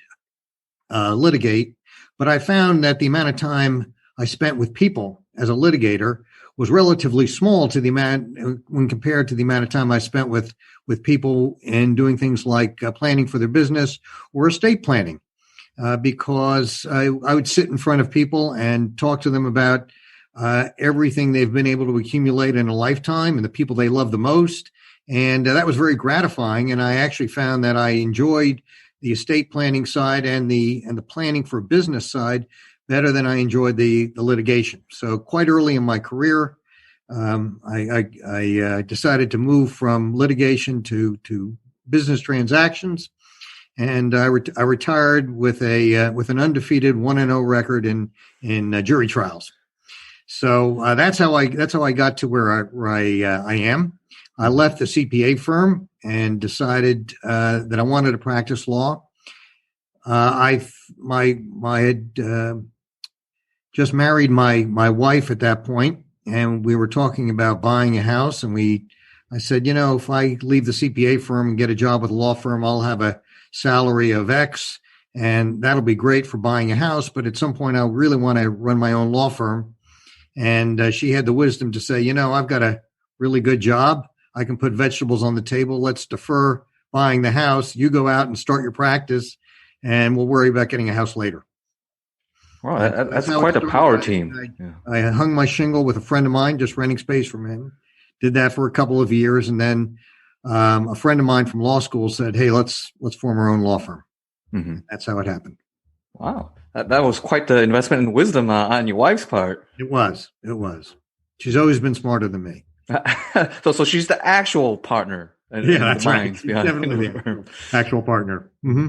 Speaker 5: litigate. But I found that the amount of time I spent with people as a litigator was relatively small to the amount when compared to the amount of time I spent with people and doing things like planning for their business or estate planning, because I would sit in front of people and talk to them about everything they've been able to accumulate in a lifetime and the people they love the most. And that was very gratifying. And I actually found that I enjoyed the estate planning side and the planning for business side better than I enjoyed the litigation. So quite early in my career, I decided to move from litigation to business transactions, and I retired with an undefeated 1-0 record in jury trials. So that's how I got to where I am. I left the CPA firm and decided that I wanted to practice law. I had just married my wife at that point, and we were talking about buying a house. And I said, if I leave the CPA firm and get a job with a law firm, I'll have a salary of X, and that'll be great for buying a house. But at some point, I really want to run my own law firm. And she had the wisdom to say, I've got a really good job. I can put vegetables on the table. Let's defer buying the house. You go out and start your practice, and we'll worry about getting a house later.
Speaker 2: Wow, that's quite a power team.
Speaker 5: I hung my shingle with a friend of mine, just renting space from him. Did that for a couple of years, and then a friend of mine from law school said, "Hey, let's form our own law firm." Mm-hmm. That's how it happened.
Speaker 2: Wow, that was quite the investment in wisdom on your wife's part.
Speaker 5: It was. She's always been smarter than me.
Speaker 2: So she's the actual partner.
Speaker 5: That's right. Definitely the actual partner. Mm-hmm.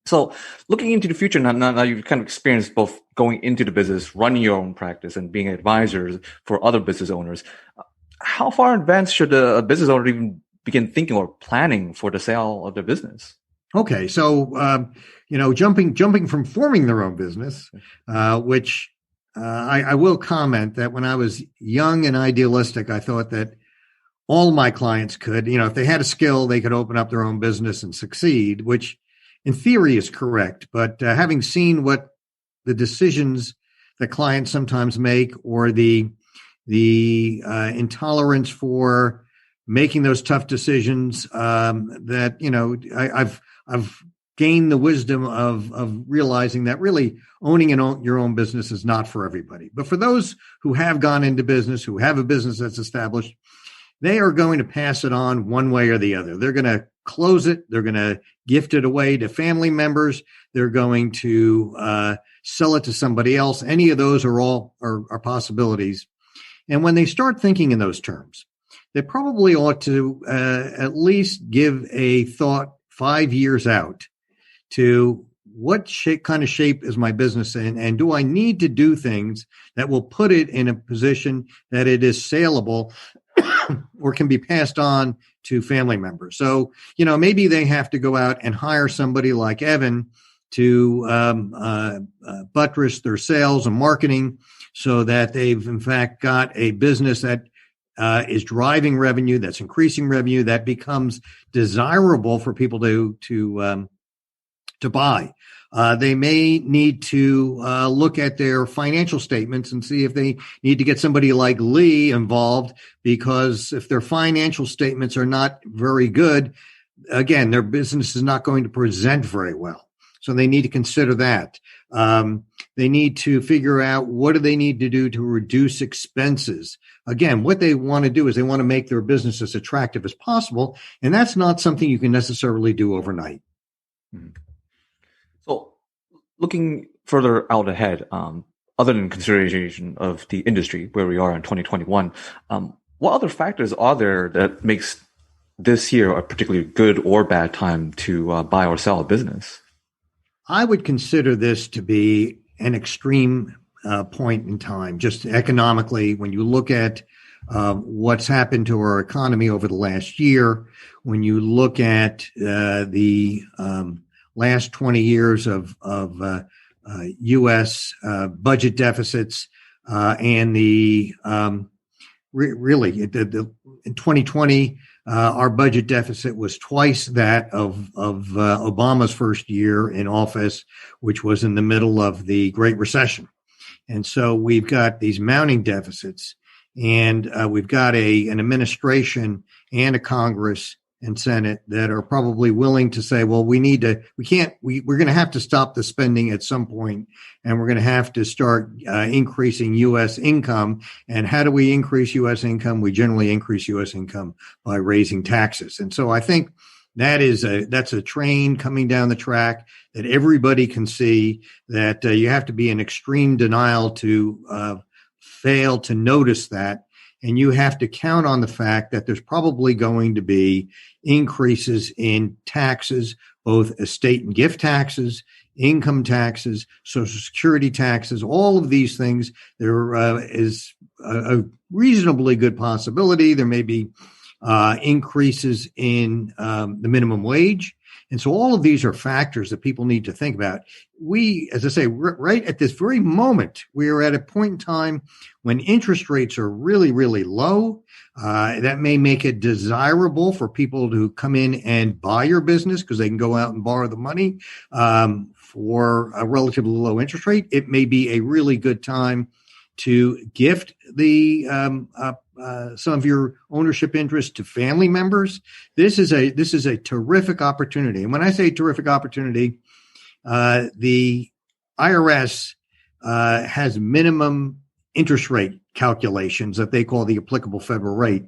Speaker 2: So looking into the future, now you've kind of experienced both going into the business, running your own practice, and being advisors for other business owners. How far in advance should a business owner even begin thinking or planning for the sale of their business?
Speaker 5: Okay, so jumping from forming their own business, which I will comment that when I was young and idealistic, I thought that all my clients could, if they had a skill, they could open up their own business and succeed, which in theory is correct. But having seen what the decisions that clients sometimes make, or the intolerance for making those tough decisions, I've gained the wisdom of realizing that really owning your own business is not for everybody. But for those who have gone into business, who have a business that's established, they are going to pass it on one way or the other. They're going to close it. They're going to gift it away to family members. They're going to sell it to somebody else. Any of those are possibilities. And when they start thinking in those terms, they probably ought to at least give a thought 5 years out to what kind of shape is my business in, and do I need to do things that will put it in a position that it is saleable or can be passed on to family members. So, maybe they have to go out and hire somebody like Evan to buttress their sales and marketing so that they've in fact got a business that is driving revenue, that's increasing revenue, that becomes desirable for people to buy. They may need to look at their financial statements and see if they need to get somebody like Lee involved, because if their financial statements are not very good, again, their business is not going to present very well. So they need to consider that. They need to figure out what do they need to do to reduce expenses. Again, what they want to do is they want to make their business as attractive as possible, and that's not something you can necessarily do overnight.
Speaker 2: Mm-hmm. So looking further out ahead, other than consideration of the industry where we are in 2021, what other factors are there that makes this year a particularly good or bad time to buy or sell a business?
Speaker 5: I would consider this to be an extreme point in time, just economically. When you look at what's happened to our economy over the last year, when you look at the last 20 years of U.S. Budget deficits and the really in 2020, our budget deficit was twice that of Obama's first year in office, which was in the middle of the Great Recession. And so we've got these mounting deficits, and we've got an administration and a Congress and Senate that are probably willing to say, well, we're going to have to stop the spending at some point, and we're going to have to start increasing U.S. income. And how do we increase U.S. income? We generally increase U.S. income by raising taxes. And so I think that's a train coming down the track that everybody can see, that you have to be in extreme denial to fail to notice that. And you have to count on the fact that there's probably going to be increases in taxes, both estate and gift taxes, income taxes, Social Security taxes, all of these things. There is a reasonably good possibility there may be increases in the minimum wage. And so all of these are factors that people need to think about. We, as I say, right at this very moment, we are at a point in time when interest rates are really, really low. That may make it desirable for people to come in and buy your business because they can go out and borrow the money for a relatively low interest rate. It may be a really good time to gift some of your ownership interest to family members. This is a terrific opportunity. And when I say terrific opportunity, the IRS has minimum interest rate calculations that they call the applicable federal rate.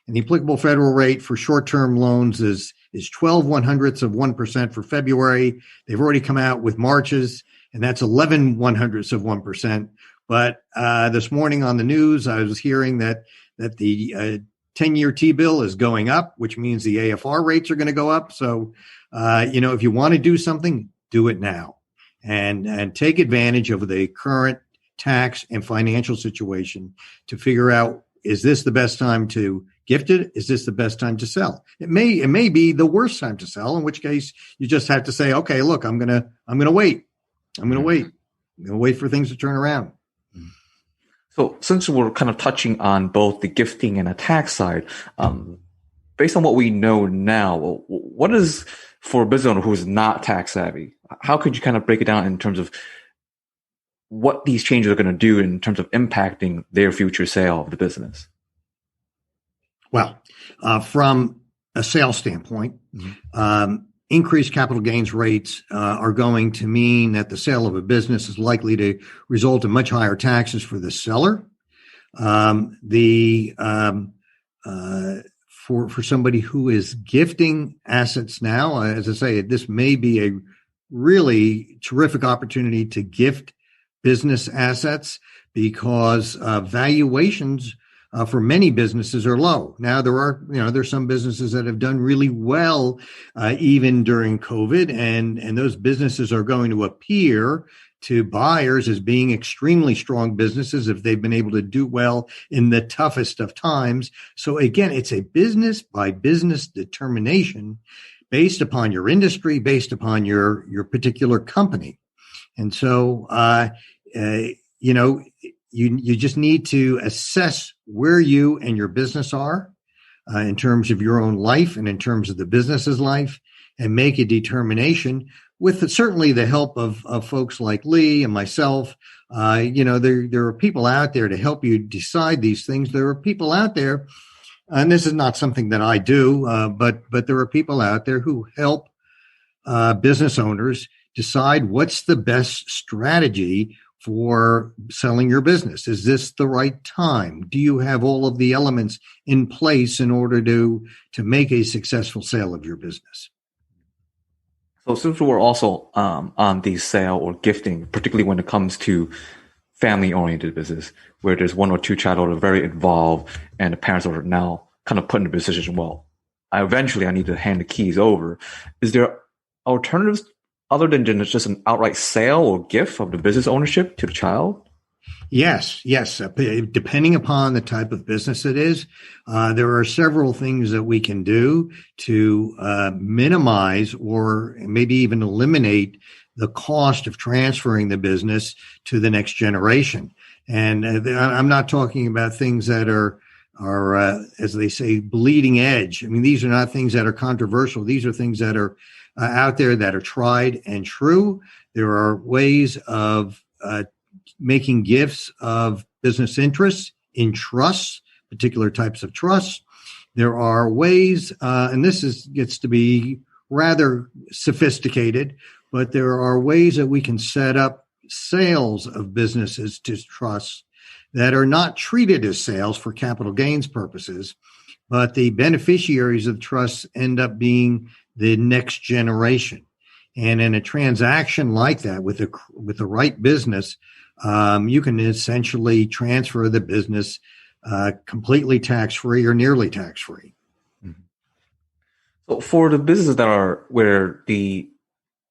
Speaker 5: And the applicable federal rate for short-term loans is 12/100% for February. They've already come out with March's, and that's 11/100%. But this morning on the news, I was hearing that the 10-year T-bill is going up, which means the AFR rates are going to go up. So, if you want to do something, do it now and take advantage of the current tax and financial situation to figure out, is this the best time to gift it? Is this the best time to sell? It may be the worst time to sell, in which case you just have to say, okay, look, I'm going to wait. I'm going to wait for things to turn around.
Speaker 2: So since we're kind of touching on both the gifting and the tax side, based on what we know now, what is for a business owner who is not tax savvy? How could you kind of break it down in terms of what these changes are going to do in terms of impacting their future sale of the business?
Speaker 5: Well, from a sales standpoint, increased capital gains rates are going to mean that the sale of a business is likely to result in much higher taxes for the seller. For somebody who is gifting assets now, as I say, this may be a really terrific opportunity to gift business assets because valuations for many businesses are low. Now there's some businesses that have done really well even during COVID, and those businesses are going to appear to buyers as being extremely strong businesses if they've been able to do well in the toughest of times. So again, it's a business by business determination based upon your industry, based upon your particular company. And so you just need to assess where you and your business are in terms of your own life and in terms of the business's life, and make a determination with certainly the help of folks like Lee and myself. There are people out there to help you decide these things. There are people out there, and this is not something that I do, but there are people out there who help business owners decide what's the best strategy for selling your business. Is this the right time? Do you have all of the elements in place in order to make a successful sale of your business?
Speaker 2: So since we're also on the sale or gifting, particularly when it comes to family-oriented business, where there's one or two children who are very involved and the parents are now kind of put in the position, well, I need to hand the keys over. Is there alternatives other than just an outright sale or gift of the business ownership to the child?
Speaker 5: Yes. Depending upon the type of business it is, there are several things that we can do to minimize or maybe even eliminate the cost of transferring the business to the next generation. And I'm not talking about things that are as they say, bleeding edge. I mean, these are not things that are controversial. These are things that are out there that are tried and true. There are ways of making gifts of business interests in trusts, particular types of trusts. There are ways, and gets to be rather sophisticated, but there are ways that we can set up sales of businesses to trusts that are not treated as sales for capital gains purposes, but the beneficiaries of the trusts end up being the next generation. And in a transaction like that, with the right business, you can essentially transfer the business completely tax-free or nearly tax-free.
Speaker 2: Mm-hmm. So for the businesses that are where the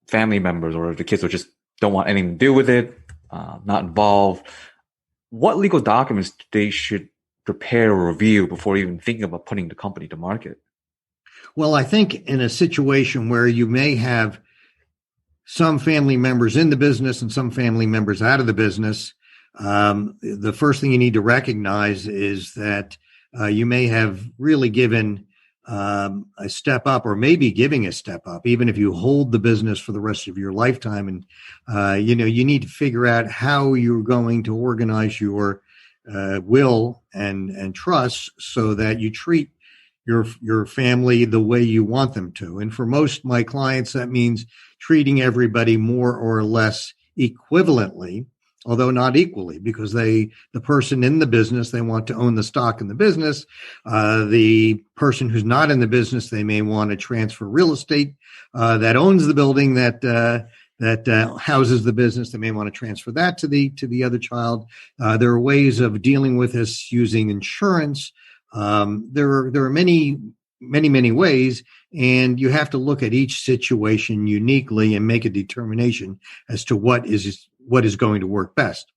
Speaker 2: family members or the kids just don't want anything to do with it, not involved, what legal documents they should prepare or review before even thinking about putting the company to market?
Speaker 5: Well, I think in a situation where you may have some family members in the business and some family members out of the business, the first thing you need to recognize is that you may have really given a step up, or maybe giving a step up, even if you hold the business for the rest of your lifetime. And, you need to figure out how you're going to organize your will and trust so that you treat your family the way you want them to. And for most of my clients, that means treating everybody more or less equivalently, although not equally, because the person in the business, they want to own the stock in the business. The person who's not in the business, they may want to transfer real estate that owns the building that houses the business. They may want to transfer that to the other child. There are ways of dealing with this using insurance. There are many ways, and you have to look at each situation uniquely and make a determination as to what is going to work best.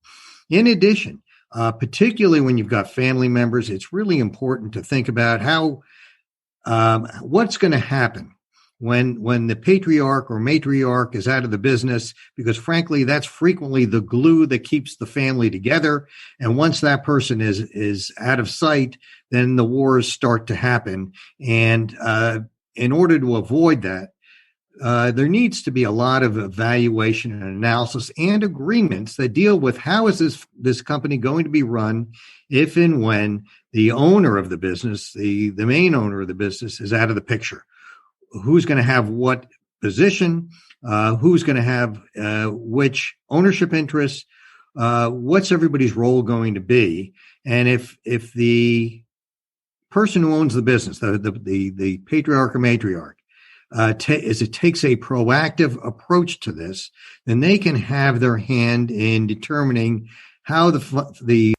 Speaker 5: In addition, particularly when you've got family members, it's really important to think about what's going to happen when the patriarch or matriarch is out of the business, because frankly, that's frequently the glue that keeps the family together. And once that person is out of sight, then the wars start to happen. And in order to avoid that, there needs to be a lot of evaluation and analysis and agreements that deal with how is this company going to be run if and when the owner of the business, the main owner of the business, is out of the picture. Who's going to have what position, who's going to have which ownership interests, what's everybody's role going to be. And if the person who owns the business, the patriarch or matriarch, takes a proactive approach to this, then they can have their hand in determining how the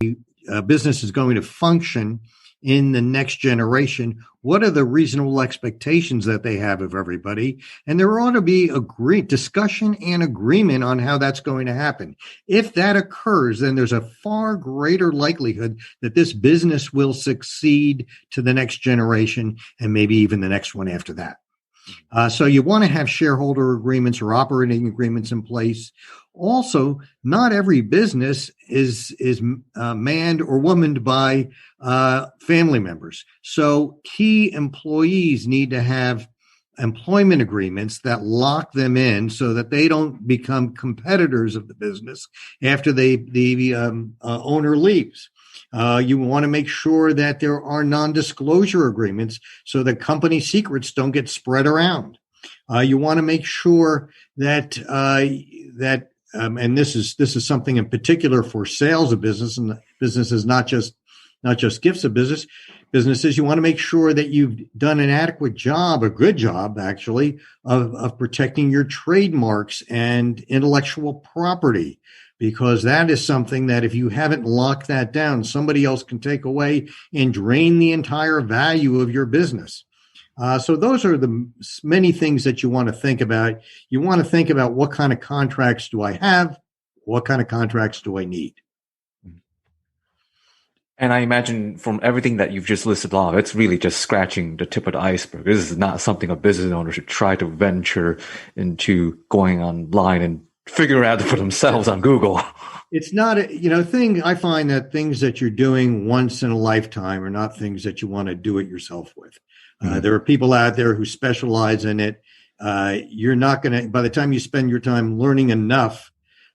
Speaker 5: business is going to function in the next generation. What are the reasonable expectations that they have of everybody? And there ought to be discussion and agreement on how that's going to happen. If that occurs, then there's a far greater likelihood that this business will succeed to the next generation and maybe even the next one after that. So you want to have shareholder agreements or operating agreements in place. Also, not every business is manned or womaned by family members. So key employees need to have employment agreements that lock them in so that they don't become competitors of the business after the owner leaves. You want to make sure that there are non-disclosure agreements so that company secrets don't get spread around. You want to make sure that and this is something in particular for sales of business, and business is not just gifts of businesses. You want to make sure that you've done an adequate job, a good job actually, of protecting your trademarks and intellectual property, because that is something that if you haven't locked that down, somebody else can take away and drain the entire value of your business. So those are the many things that you want to think about. You want to think about what kind of contracts do I have? What kind of contracts do I need?
Speaker 2: And I imagine from everything that you've just listed off, it's really just scratching the tip of the iceberg. This is not something a business owner should try to venture into going online and figure out for themselves on Google.
Speaker 5: It's not I find that things that you're doing once in a lifetime are not things that you want to do it yourself with. There are people out there who specialize in it. You're not going to, by the time you spend your time learning enough,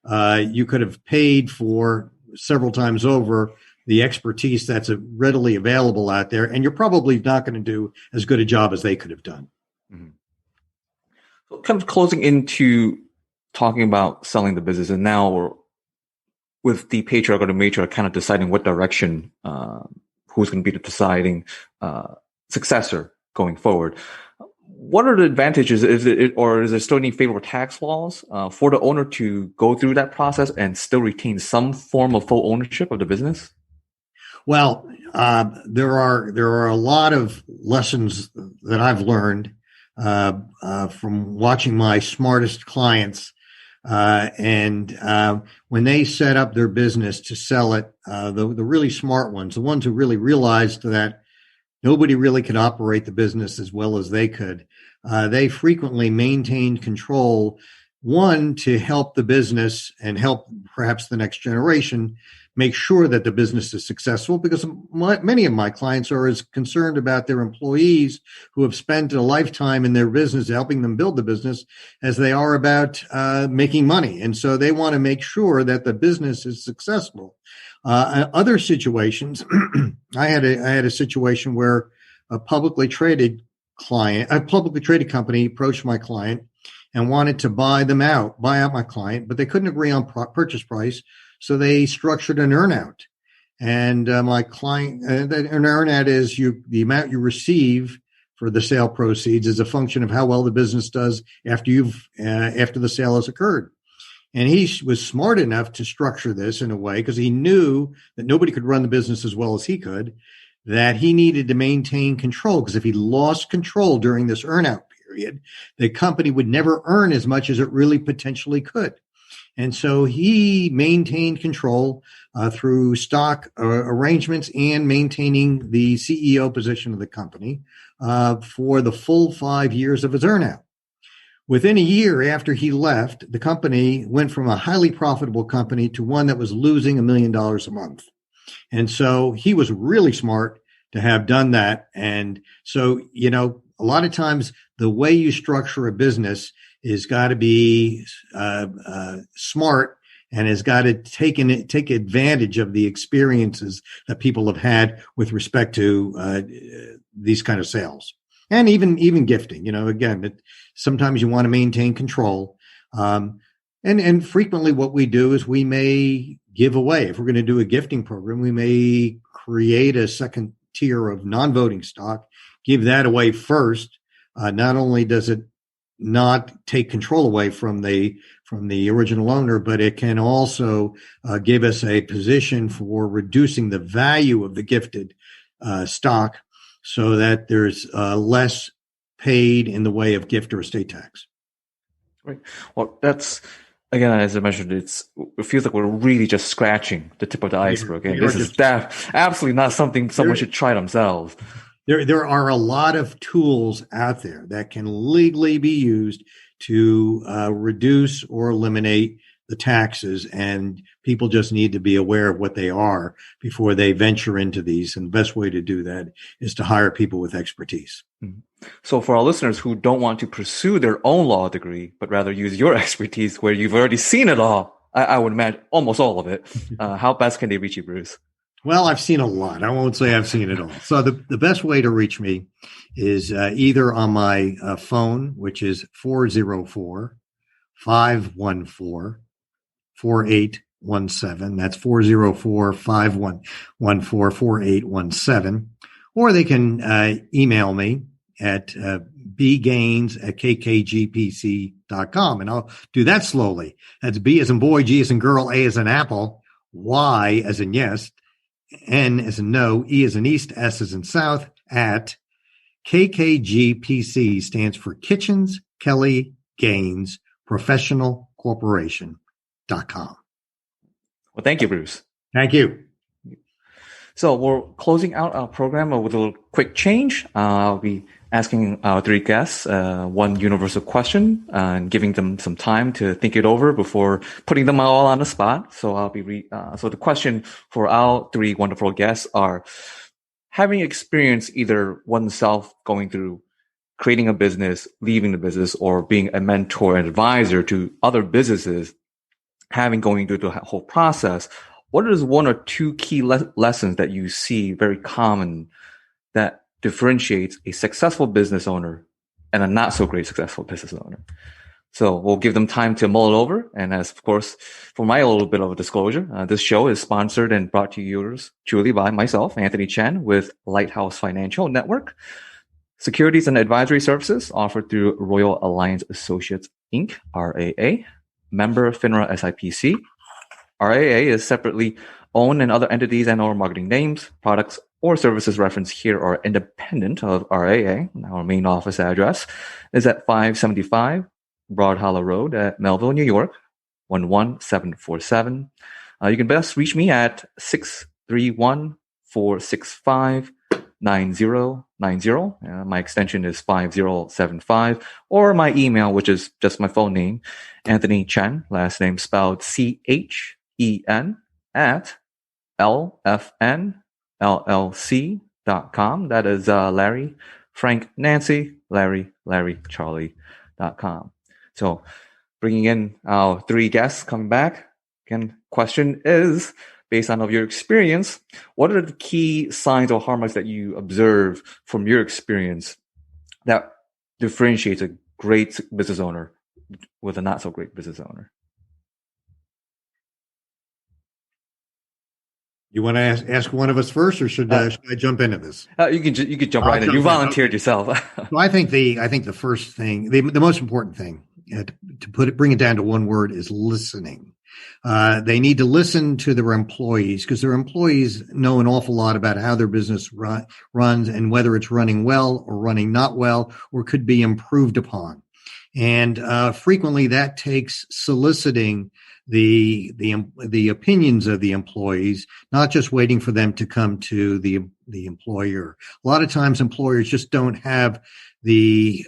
Speaker 5: you could have paid for several times over the expertise that's readily available out there, and you're probably not going to do as good a job as they could have done.
Speaker 2: Mm-hmm. So kind of closing into talking about selling the business, and now we're with the patriarch or the matriarch kind of deciding what direction, who's going to be the deciding successor going forward. What are the advantages? Is there still any favorable tax laws for the owner to go through that process and still retain some form of full ownership of the business?
Speaker 5: Well, there are a lot of lessons that I've learned from watching my smartest clients, and when they set up their business to sell it, the really smart ones, the ones who really realized that nobody really could operate the business as well as they could, they frequently maintained control. One, to help the business and help perhaps the next generation make sure that the business is successful, because many of my clients are as concerned about their employees who have spent a lifetime in their business helping them build the business as they are about making money. And so they want to make sure that the business is successful. Other situations, I had a situation where a publicly traded company approached my client and wanted to buy out my client, but they couldn't agree on purchase price. So they structured an earnout, and my client, an earnout is the amount you receive for the sale proceeds is a function of how well the business does after the sale has occurred. And he was smart enough to structure this in a way, because he knew that nobody could run the business as well as he could, that he needed to maintain control, because if he lost control during this earnout period, the company would never earn as much as it really potentially could. And so he maintained control through stock arrangements and maintaining the CEO position of the company for the full 5 years of his earnout. Within a year after he left, the company went from a highly profitable company to one that was losing $1 million a month. And so he was really smart to have done that. And so, a lot of times the way you structure a business is got to be smart, and has got to take advantage of the experiences that people have had with respect to these kind of sales, and even gifting. Again, sometimes you want to maintain control, and frequently what we do is we may give away. If we're going to do a gifting program, we may create a second tier of non-voting stock, give that away first. Not only does it not take control away from the original owner, but it can also give us a position for reducing the value of the gifted stock, so that there's less paid in the way of gift or estate tax.
Speaker 2: Right. Well, that's, again, as I mentioned, it feels like we're really just scratching the tip of the iceberg, and this is absolutely not something someone should try themselves.
Speaker 5: There are a lot of tools out there that can legally be used to reduce or eliminate the taxes, and people just need to be aware of what they are before they venture into these. And the best way to do that is to hire people with expertise.
Speaker 2: So for our listeners who don't want to pursue their own law degree, but rather use your expertise where you've already seen it all, I would imagine almost all of it, how best can they reach you, Bruce?
Speaker 5: Well, I've seen a lot. I won't say I've seen it all. So the best way to reach me is either on my phone, which is 404-514-4817. That's 404-514-4817. Or they can email me at bgaynes@kkgpc.com. And I'll do that slowly. That's B as in boy, G as in girl, A as in apple, Y as in yes, N as in no, E as in east, S as in south, at KKGPC, stands for Kitchens Kelley Gaynes Professional Corporation.com.
Speaker 2: Well, thank you, Bruce.
Speaker 5: Thank you.
Speaker 2: So we're closing out our program with a little quick change. I'll be asking our three guests one universal question and giving them some time to think it over before putting them all on the spot. So I'll be so the question for our three wonderful guests are: having experienced either oneself going through creating a business, leaving the business, or being a mentor and advisor to other businesses, having going through the whole process, what is one or two key lessons that you see very common that differentiates a successful business owner and a not so great successful business owner? So we'll give them time to mull it over. And as, of course, for my little bit of a disclosure, this show is sponsored and brought to yours truly by myself, Anthony Chen, with Lighthouse Financial Network. Securities and advisory services offered through Royal Alliance Associates, Inc., RAA, member FINRA SIPC. RAA is separately owned, and other entities and or marketing names, products, or services referenced here are independent of RAA. Our main office address is at 575 Broad Hollow Road at Melville, New York, 11747. You can best reach me at 631-465-9090. My extension is 5075, or my email, which is just my phone name, Anthony Chen, last name spelled CHEN, at lfnllc.com. That is Larry, Frank, Nancy, Larry, Charlie.com. So bringing in our three guests coming back. Again, question is, based on of your experience, what are the key signs or hallmarks that you observe from your experience that differentiates a great business owner with a not so great business owner?
Speaker 5: You want to ask one of us first, or should I jump into this?
Speaker 2: You could jump right in. You volunteered yourself.
Speaker 5: So I think the first thing, the most important thing, bring it down to one word, is listening. They need to listen to their employees, because their employees know an awful lot about how their business runs and whether it's running well or running not well or could be improved upon. And frequently that takes soliciting the opinions of the employees, not just waiting for them to come to the employer. A lot of times employers just don't have the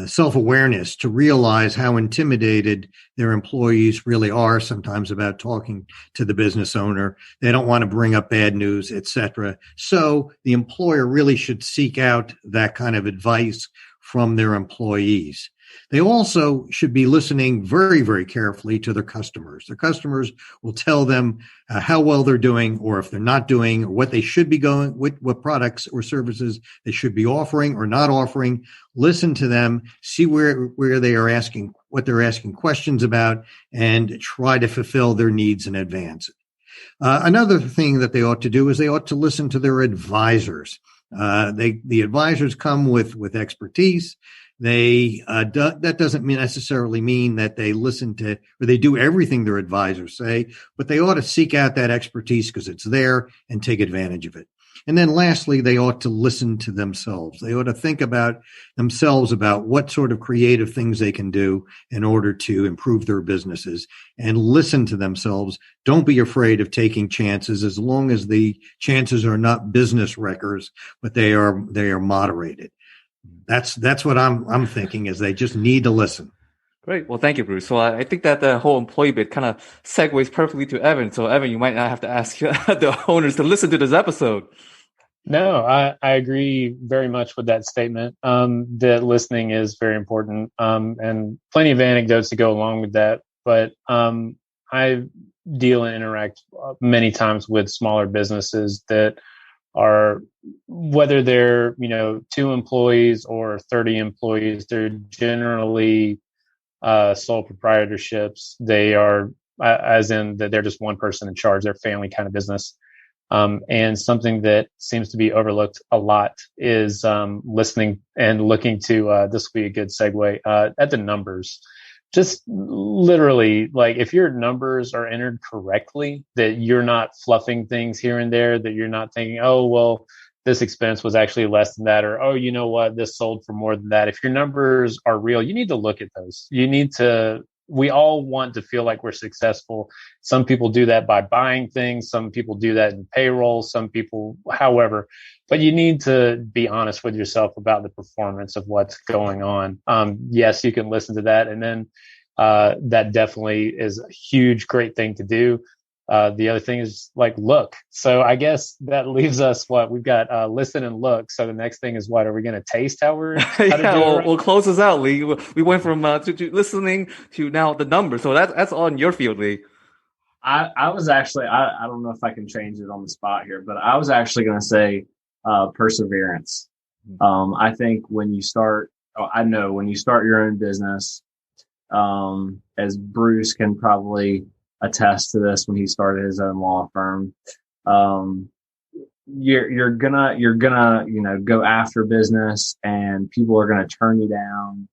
Speaker 5: self-awareness to realize how intimidated their employees really are sometimes about talking to the business owner. They don't want to bring up bad news, etc. So the employer really should seek out that kind of advice from their employees. They also should be listening very, very carefully to their customers. Their customers will tell them how well they're doing, or if they're not doing, or what they should be going, what products or services they should be offering or not offering. Listen to them, see where they are asking, what they're asking questions about, and try to fulfill their needs in advance. Another thing that they ought to do is they ought to listen to their advisors. The advisors come with expertise. That doesn't necessarily mean that they listen to, or they do everything their advisors say, but they ought to seek out that expertise because it's there and take advantage of it. And then lastly, they ought to listen to themselves. They ought to think about themselves, about what sort of creative things they can do in order to improve their businesses, and listen to themselves. Don't be afraid of taking chances, as long as the chances are not business wreckers, but they are moderated. That's what I'm thinking, is they just need to listen.
Speaker 2: Great. Well, thank you, Bruce. So I think that the whole employee bit kind of segues perfectly to Evan. So Evan, you might not have to ask the owners to listen to this episode.
Speaker 4: No, I agree very much with that statement. That listening is very important, and plenty of anecdotes to go along with that. But I deal and interact many times with smaller businesses that are, whether they're 2 employees or 30 employees, they're generally sole proprietorships. They are, as in that they're just one person in charge. They're family kind of business. And something that seems to be overlooked a lot is listening and looking to, this will be a good segue, at the numbers. Just literally, like, if your numbers are entered correctly, that you're not fluffing things here and there, that you're not thinking, oh, well, this expense was actually less than that, or, oh, you know what, this sold for more than that. If your numbers are real, you need to look at those. You need to we all want to feel like we're successful. Some people do that by buying things. Some people do that in payroll. Some people, however, but you need to be honest with yourself about the performance of what's going on. Yes, you can listen to that. And then that definitely is a huge, great thing to do. The other thing is like, look. So I guess that leaves us we've got listen and look. So the next thing is what? Are we going to taste how
Speaker 2: we'll close this out, Lee. We went from to listening to now the numbers. So that's all in your field, Lee.
Speaker 3: I was actually, I don't know if I can change it on the spot here, but I was actually going to say perseverance. I think when you start your own business, as Bruce can probably attest to this when he started his own law firm, you're gonna go after business, and people are gonna turn you down,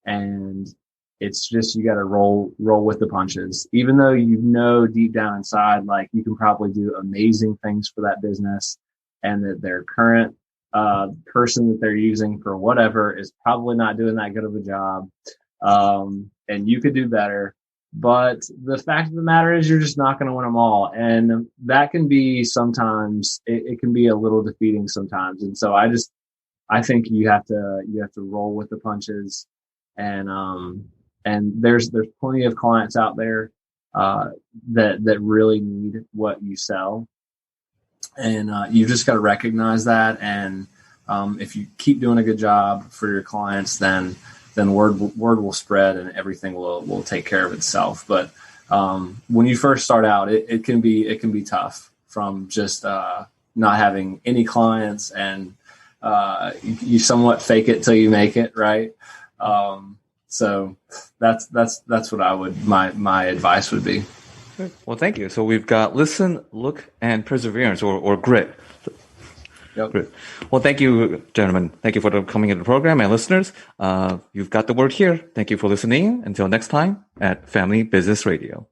Speaker 3: and it's just, you got to roll with the punches, even though deep down inside, like, you can probably do amazing things for that business, and that their current person that they're using for whatever is probably not doing that good of a job, and you could do better. But the fact of the matter is, you're just not going to win them all. And that can be sometimes, it can be a little defeating sometimes. And so I think you have to roll with the punches. And there's plenty of clients out there, that really need what you sell. And, you just got to recognize that. And, if you keep doing a good job for your clients, then word will spread, and everything will take care of itself. But when you first start out, it can be tough, from just not having any clients, and you somewhat fake it till you make it, right? So that's what my advice would be.
Speaker 2: Well, thank you. So we've got listen, look, and perseverance, or grit.
Speaker 3: Yep.
Speaker 2: Great. Well, thank you, gentlemen. Thank you for coming into the program, and listeners. You've got the word here. Thank you for listening. Until next time at Family Business Radio.